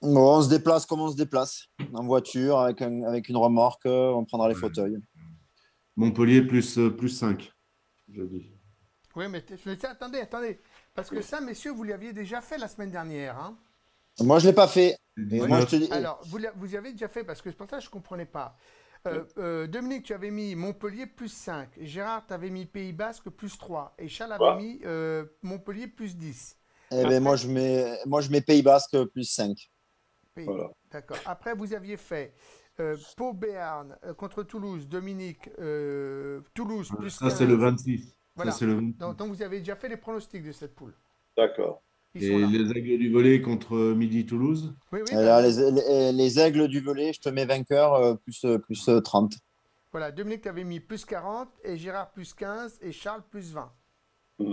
Bon, on se déplace comme on se déplace. En voiture, avec une remorque, on prendra les fauteuils. Montpellier, plus 5, je dis. Oui, mais attendez. Parce que ça, messieurs, vous l'aviez déjà fait la semaine dernière. Hein. Moi, je ne l'ai pas fait. Moi, je te dis... Alors, vous avez déjà fait, parce que c'est pour ça que je ne comprenais pas. Dominique, tu avais mis Montpellier plus 5. Gérard, tu avais mis Pays Basque plus 3. Et Charles avait mis Montpellier plus 10. Après... moi, je mets Pays Basque plus 5. Voilà. D'accord. Après, vous aviez fait Pau-Béarn contre Toulouse. Dominique, Toulouse plus 15. Ça, c'est le 26. Voilà. Ça, c'est le 26. Donc, vous avez déjà fait les pronostics de cette poule. D'accord. Et les Aigles du Velay contre Midi-Toulouse. Oui. Là, les Aigles du Velay, je te mets vainqueur plus 30. Voilà, Dominique, tu avais mis plus 40, et Gérard plus 15, et Charles plus 20.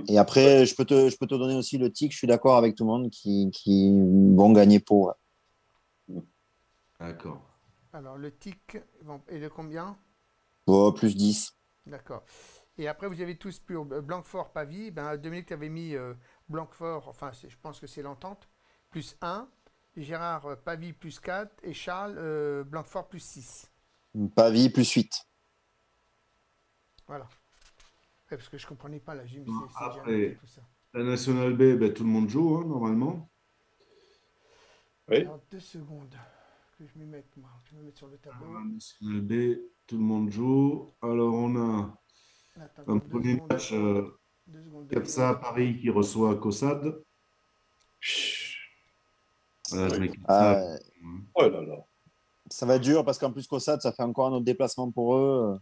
Et après, je peux te donner aussi le tic. Je suis d'accord avec tout le monde qui vont gagner Pau. D'accord. Alors, le tic est de combien? Plus 10. D'accord. Et après, vous avez tous pour Blanquefort, Pavie. Dominique, tu avais mis Blanquefort, enfin, je pense que c'est l'entente, plus 1. Gérard, Pavie, plus 4. Et Charles, Blanquefort, plus 6. Pavie, plus 8. Voilà. Ouais, parce que je ne comprenais pas la gym. Après, tout ça. La Nationale B, tout le monde joue, normalement. Oui. Alors, 2 secondes. Que je m'y mette, moi. Je vais me mettre sur le tableau. La Nationale B, tout le monde joue. Alors, on a un premier match, Capsa Paris qui reçoit Caussade. Voilà, je mets Capsa. Oh là là. Ça va être dur parce qu'en plus Caussade, ça fait encore un autre déplacement pour eux.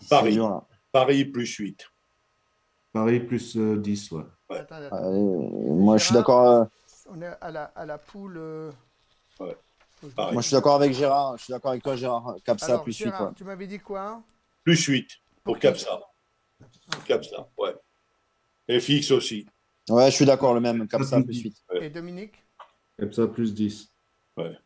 Paris. Dur, là. Paris plus 8. Paris plus 10, ouais. Attends. Moi, je suis d'accord. On est à la poule. Ouais. Moi, je suis d'accord avec Gérard. Je suis d'accord avec toi, Gérard. Capsa Alors, plus Gérard, 8. Ouais. Tu m'avais dit quoi? Plus 8 pour Capsa. Capsa, ouais. Et fixe aussi. Ouais, je suis d'accord, le même. Capsa plus 8. Ouais. Et Dominique? Capsa plus 10. Ouais.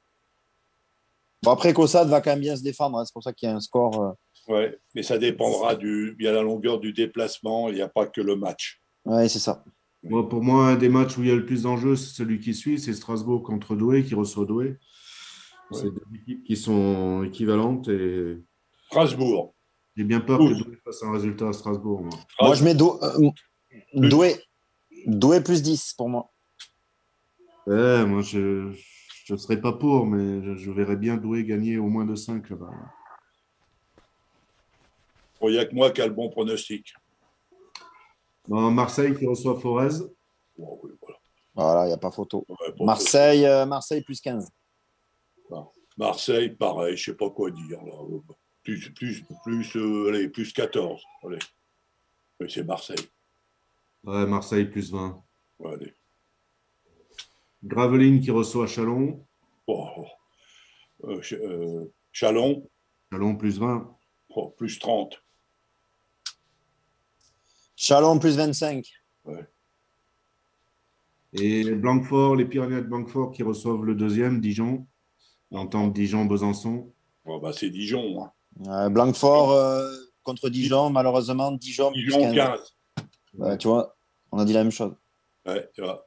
Bon, après, Caussade va quand même bien se défendre. Hein. C'est pour ça qu'il y a un score. Ouais, mais ça dépendra il y a la longueur du déplacement. Il n'y a pas que le match. Ouais, c'est ça. Pour moi, un des matchs où il y a le plus d'enjeux, c'est celui qui suit. C'est Strasbourg contre Douai qui reçoit Douai. C'est deux équipes qui sont équivalentes et Strasbourg. j'ai bien peur que Douai fasse un résultat à Strasbourg. Moi, je mets Douai. Douai plus 10 pour moi. Ouais, moi, je ne serais pas pour, mais je verrais bien Douai gagner au moins de 5 là-bas. Il n'y a que moi qui a le bon pronostic. Marseille qui reçoit Forez. Bon, oui, voilà. Voilà, il n'y a pas photo. Ouais, bon, Marseille plus 15. Marseille, pareil, je ne sais pas quoi dire. Là. Allez, plus 14. Allez. Mais c'est Marseille. Ouais, Marseille plus 20. Ouais, allez. Gravelines qui reçoit Chalon. Chalon. Chalon plus 20. Plus 30. Chalon plus 25. Ouais. Et Blanquefort, les Pyrénées de Blanquefort qui reçoivent le deuxième, Dijon. L'entente Dijon-Besançon. C'est Dijon. Hein. Blanquefort contre Dijon, malheureusement, Dijon plus 15. Tu vois, on a dit la même chose. Ouais, tu vois.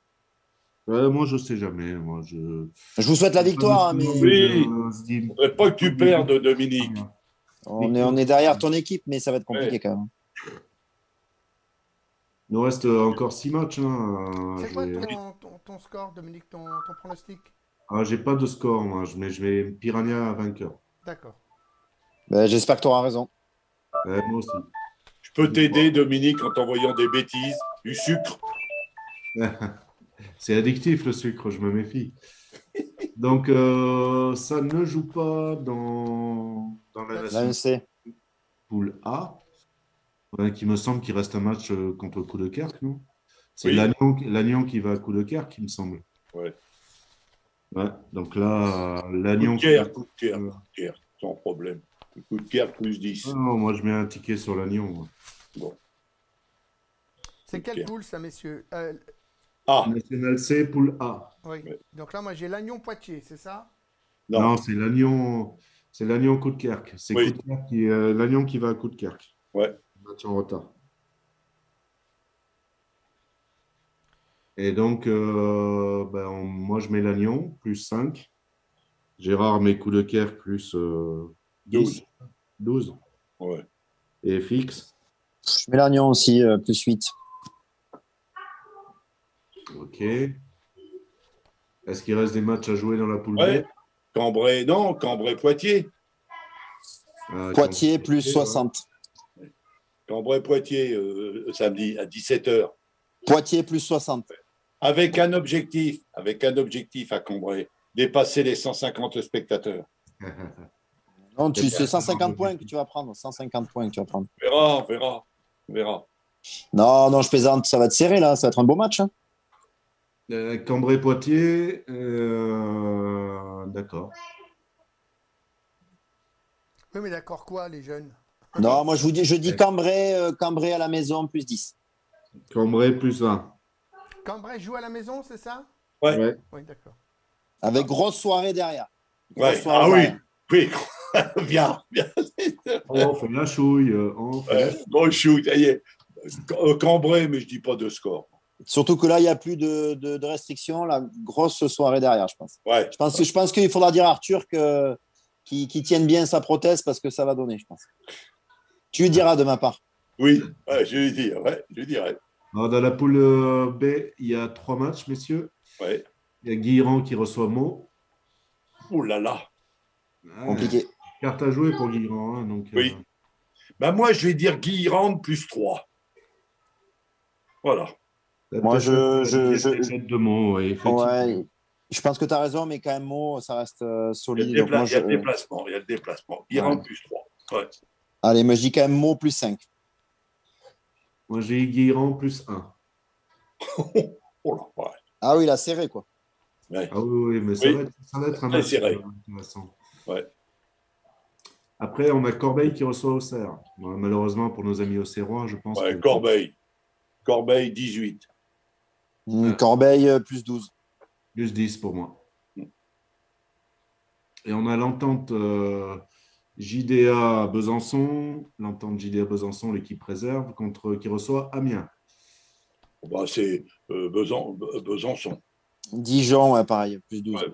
Moi, je ne sais jamais. Moi, je vous souhaite la victoire. Mais... Oui, il ne faudrait pas que tu perdes, Dominique. On est derrière ton équipe, mais ça va être compliqué quand même. Il nous reste encore 6 matchs. Hein. C'est quoi ton score, Dominique, ton pronostic? J'ai pas de score, moi. Je mets Piranha vainqueur. D'accord. J'espère que tu auras raison. Moi aussi. Je peux t'aider, Dominique, en t'envoyant des bêtises, du sucre. C'est addictif, le sucre, je me méfie. Donc, ça ne joue pas dans la poule A. Qui me semble qu'il reste un match contre Coudekerque, non? C'est Lannion qui va à Coudekerque, il me semble. Ouais. Donc là, Lannion... Coudekerque, sans problème. Coudekerque plus 10. Non, moi, je mets un ticket sur Lannion. Bon. C'est quelle poule, ça, messieurs? A. National C, poule A. Oui. Donc là, moi, j'ai Lannion-Poitiers, c'est ça? Non, c'est Lannion Coudekerque. C'est Lannion qui va à Coudekerque. Ouais. Match en retard. Et donc, moi, je mets Lannion, plus 5. Gérard met Coudekerque, plus 10. 12. Ouais. Et fixe. Je mets Lannion aussi, plus 8. Ok. Est-ce qu'il reste des matchs à jouer dans la poule B? Cambrai-Poitiers. Poitiers, plus 60. Cambrai-Poitiers, samedi à 17h. Poitiers, plus 60. Avec un objectif à Cambrai, dépasser les 150 spectateurs. Non, c'est 150 points que tu vas prendre. 150 points que tu vas prendre. On verra. Non, je plaisante. Ça va être serré, là. Ça va être un beau match. Hein. Cambrai-Poitiers, d'accord. Oui, mais d'accord quoi, les jeunes? Non, moi, je dis Cambrai à la maison, plus 10. Cambrai, plus 20. Cambrai joue à la maison, c'est ça? Ouais. Oui, d'accord. Avec grosse soirée derrière. Oui. Viens. On fait la chouille. Grosse chouille, ça y est. Cambrai, mais je ne dis pas de score. Surtout que là, il n'y a plus de restrictions. La grosse soirée derrière, je pense. Ouais. Je pense qu'il faudra dire à Arthur qu'il tienne bien sa prothèse parce que ça va donner, je pense. Tu lui diras de ma part. Oui, je lui dirai. Alors, dans la poule B, il y a 3 matchs, messieurs. Ouais. Il y a Guilherand qui reçoit Meaux. Oh là là. Compliqué. Carte à jouer pour Guilherand. Hein, donc, oui. Moi, je vais dire Guilherand plus 3. Voilà. Moi, de Meaux, ouais, je pense que tu as raison, mais quand même, Meaux, ça reste solide. Il y a le déplacement. Guilherand plus 3. Ouais. Allez, moi, je dis quand même Meaux plus 5. Moi, j'ai Guilherand plus 1. Oh là, ouais. Ah oui, il a serré, quoi. Ouais. Ah oui, mais ça va être un match intéressant. Ouais. Après, on a Corbeil qui reçoit Auxerre. Malheureusement, pour nos amis auxerrois, je pense que... Corbeil, 18. Corbeil, plus 12. Plus 10 pour moi. Et on a l'entente JDA Besançon. L'entente JDA Besançon, l'équipe réserve, qui reçoit Amiens. C'est Besançon. Dijon, pareil, plus 12.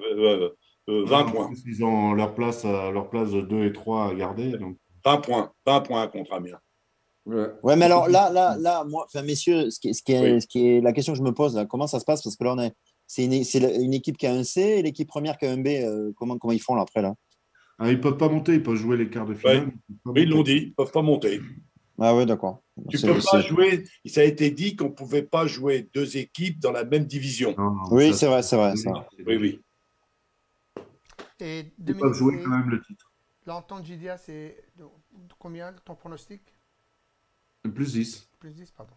20 points. Ils ont leur place de 2 et 3 à garder. Donc. 20 points contre Amiens. Ouais, mais alors là, moi, enfin, messieurs, ce qui est la question que je me pose, là, comment ça se passe? Parce que là, c'est une équipe qui a un C et l'équipe première qui a un B. Comment ils font là, après là? Ah, ils ne peuvent pas monter, ils peuvent jouer les quarts de finale. Ouais. Oui, ils l'ont dit, ils ne peuvent pas monter. Ah oui, d'accord. Tu peux pas jouer, ça a été dit qu'on ne pouvait pas jouer 2 équipes dans la même division. Non, oui, c'est vrai. Ça. Oui. Et ils peuvent jouer quand même le titre. L'entente JDA, c'est combien ton pronostic? Plus 10. Plus 10, pardon.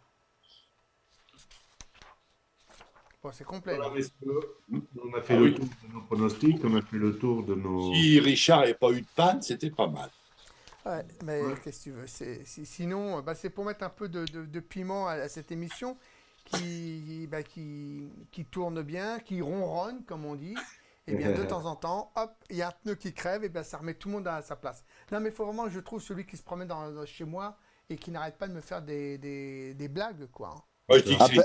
Bon, c'est complet. Voilà, on a fait le tour de nos pronostics, on a fait le tour de nos... Si Richard n'avait pas eu de panne, c'était pas mal. Ouais, mais qu'est-ce que tu veux? Sinon, c'est pour mettre un peu de piment à cette émission qui tourne bien, qui ronronne, comme on dit. Et bien, de temps en temps, hop, il y a un pneu qui crève, et bien ça remet tout le monde à sa place. Non, mais il faut vraiment, je trouve, celui qui se promène chez moi et qui n'arrête pas de me faire des blagues, quoi. Moi, je dis que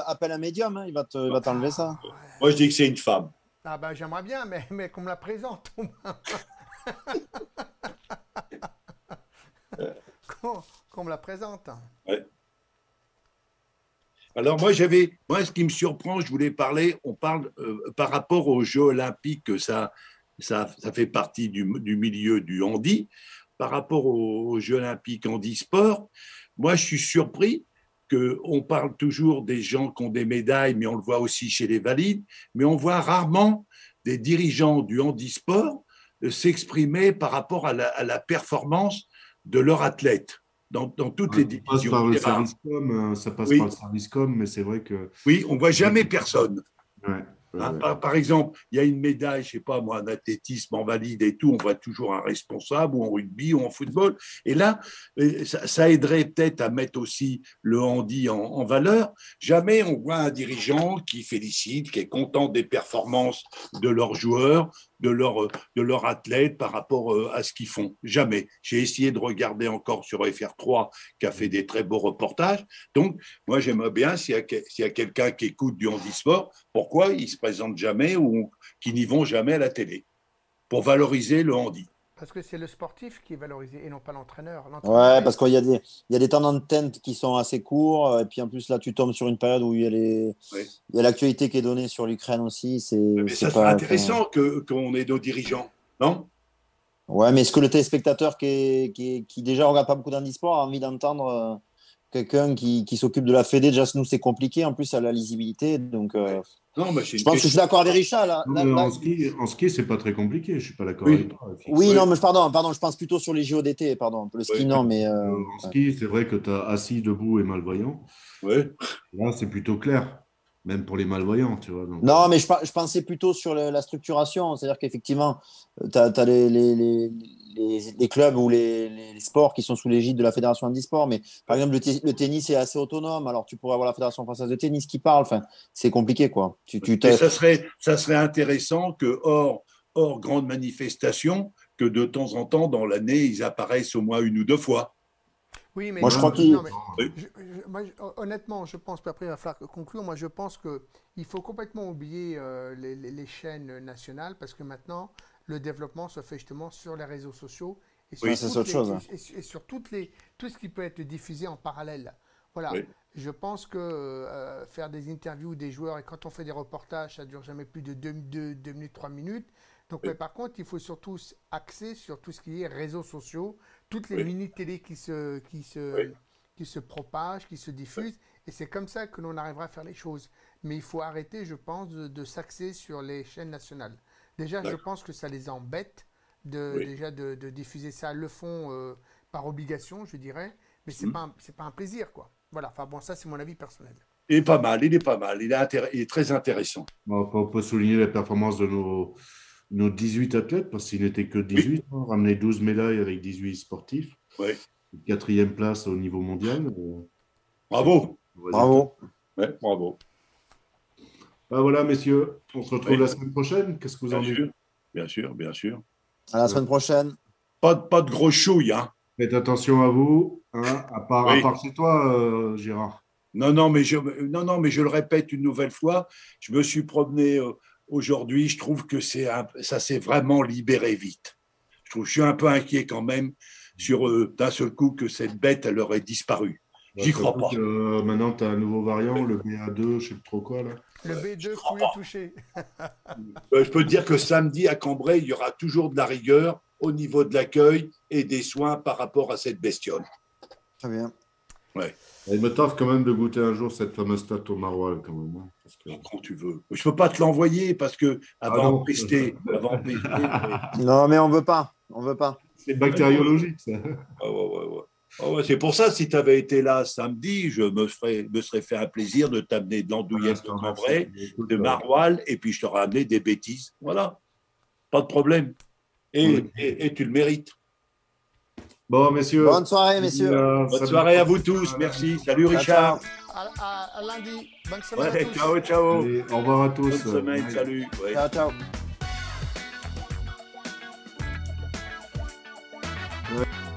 appelle un médium, hein, il va t'enlever ça. Moi, je dis que c'est une femme. Ah bah j'aimerais bien, mais qu'on me la présente. qu'on me la présente. Ouais. Alors moi, ce qui me surprend, je voulais parler, on parle par rapport aux Jeux Olympiques, ça fait partie du milieu du handi. Par rapport aux Jeux Olympiques handisport, moi, je suis surpris qu'on parle toujours des gens qui ont des médailles, mais on le voit aussi chez les valides, mais on voit rarement des dirigeants du handisport s'exprimer par rapport à la performance de leur athlète dans toutes les divisions. Ça passe par le service com, mais c'est vrai que... Oui, on ne voit jamais personne. Ouais. Par exemple, il y a une médaille, je ne sais pas moi, en athlétisme, en valide et tout, on voit toujours un responsable, ou en rugby, ou en football. Et là, ça aiderait peut-être à mettre aussi le handi en valeur. Jamais on voit un dirigeant qui félicite, qui est content des performances de leurs joueurs, de leurs athlètes par rapport à ce qu'ils font. Jamais. J'ai essayé de regarder encore sur FR3 qui a fait des très beaux reportages. Donc, moi, j'aimerais bien, s'il y a quelqu'un qui écoute du handisport, pourquoi ils ne se présentent jamais ou qui n'y vont jamais à la télé pour valoriser le handi. Parce que c'est le sportif qui est valorisé et non pas l'entraîneur. Ouais, parce qu'il y a des temps d'antenne qui sont assez courts. Et puis en plus, là, tu tombes sur une période où il y a l'actualité qui est donnée sur l'Ukraine aussi. Mais ça serait intéressant qu'on ait nos dirigeants, non? Ouais, mais est-ce que le téléspectateur qui déjà ne regarde pas beaucoup d'handisport a envie d'entendre quelqu'un qui s'occupe de la Fédé? Déjà, nous, c'est compliqué. En plus, à la lisibilité. Donc, non, mais je pense que je suis d'accord avec Richard. Là, en ski, c'est pas très compliqué. Je ne suis pas d'accord avec toi. Oui, non, mais pardon, je pense plutôt sur les JO d'été. Pardon, le ski, non, mais. En ski, c'est vrai que tu as assis, debout et malvoyant. Ouais. Là, c'est plutôt clair. Même pour les malvoyants, tu vois. Donc, non, mais je pensais plutôt sur la structuration. C'est-à-dire qu'effectivement, tu as les clubs ou les sports qui sont sous l'égide de la Fédération handisport. Mais par exemple, le tennis est assez autonome. Alors, tu pourrais avoir la Fédération française de tennis qui parle. Enfin, c'est compliqué, quoi. Ça serait intéressant que, hors grande manifestation, que de temps en temps, dans l'année, ils apparaissent au moins 1 ou 2 fois. Oui, mais moi, je crois honnêtement, je pense, puis après il va falloir conclure, moi je pense qu'il faut complètement oublier les chaînes nationales parce que maintenant, le développement se fait justement sur les réseaux sociaux et sur tout ce qui peut être diffusé en parallèle. Voilà, je pense que faire des interviews des joueurs et quand on fait des reportages, ça ne dure jamais plus de 2 minutes, 3 minutes. Donc, mais par contre, il faut surtout axer sur tout ce qui est réseaux sociaux, toutes les mini-télés qui se propagent, qui se diffusent. Et c'est comme ça que l'on arrivera à faire les choses. Mais il faut arrêter, je pense, de s'axer sur les chaînes nationales. Déjà, je pense que ça les embête de diffuser ça. Elles le font par obligation, je dirais. Mais ce n'est pas un plaisir, quoi. Voilà, enfin bon, ça, c'est mon avis personnel. Il est pas mal. Il est très intéressant. On peut souligner la performance de nos 18 athlètes, parce qu'il n'était que 18, on a ramené 12 médailles avec 18 sportifs. Oui. 4e place au niveau mondial. Bravo. Bravo. Ouais, bravo. Ben voilà, messieurs, on se retrouve la semaine prochaine. Qu'est-ce que vous en dites? Bien sûr. À la semaine prochaine. Pas de gros chouilles, hein. Faites attention à vous, hein, à part chez toi, Gérard. Non, mais je le répète une nouvelle fois, je me suis promené aujourd'hui, je trouve que ça s'est vraiment libéré vite. Je suis un peu inquiet quand même sur d'un seul coup que cette bête, elle aurait disparu. J'y crois pas. Maintenant, tu as un nouveau variant, le BA2, je sais plus trop quoi, là. Le B2 poulet touché. Je peux te dire que samedi, à Cambrai, il y aura toujours de la rigueur au niveau de l'accueil et des soins par rapport à cette bestiole. Très bien. Ouais. Il me tarde quand même de goûter un jour cette fameuse tarte au maroilles, quand même. Hein, parce que... Quand tu veux. Je peux pas te l'envoyer parce que avant de pester. Non, mais on veut pas. On veut pas. C'est bactériologique, ça. Ouais, c'est pour ça, si tu avais été là samedi, je me serais fait un plaisir de t'amener de l'andouillette de Cambrai, de maroilles, et puis je t'aurais amené des bêtises. Voilà. Pas de problème. Et tu le mérites. Bon, messieurs. Bonne soirée, messieurs. Bonne soirée à vous tous. Merci. Salut, Richard. À lundi. Bonne semaine à tous. Ciao, ciao. Et au revoir à tous. Bonne semaine. Salut. Ouais. Ciao, ciao. Ouais.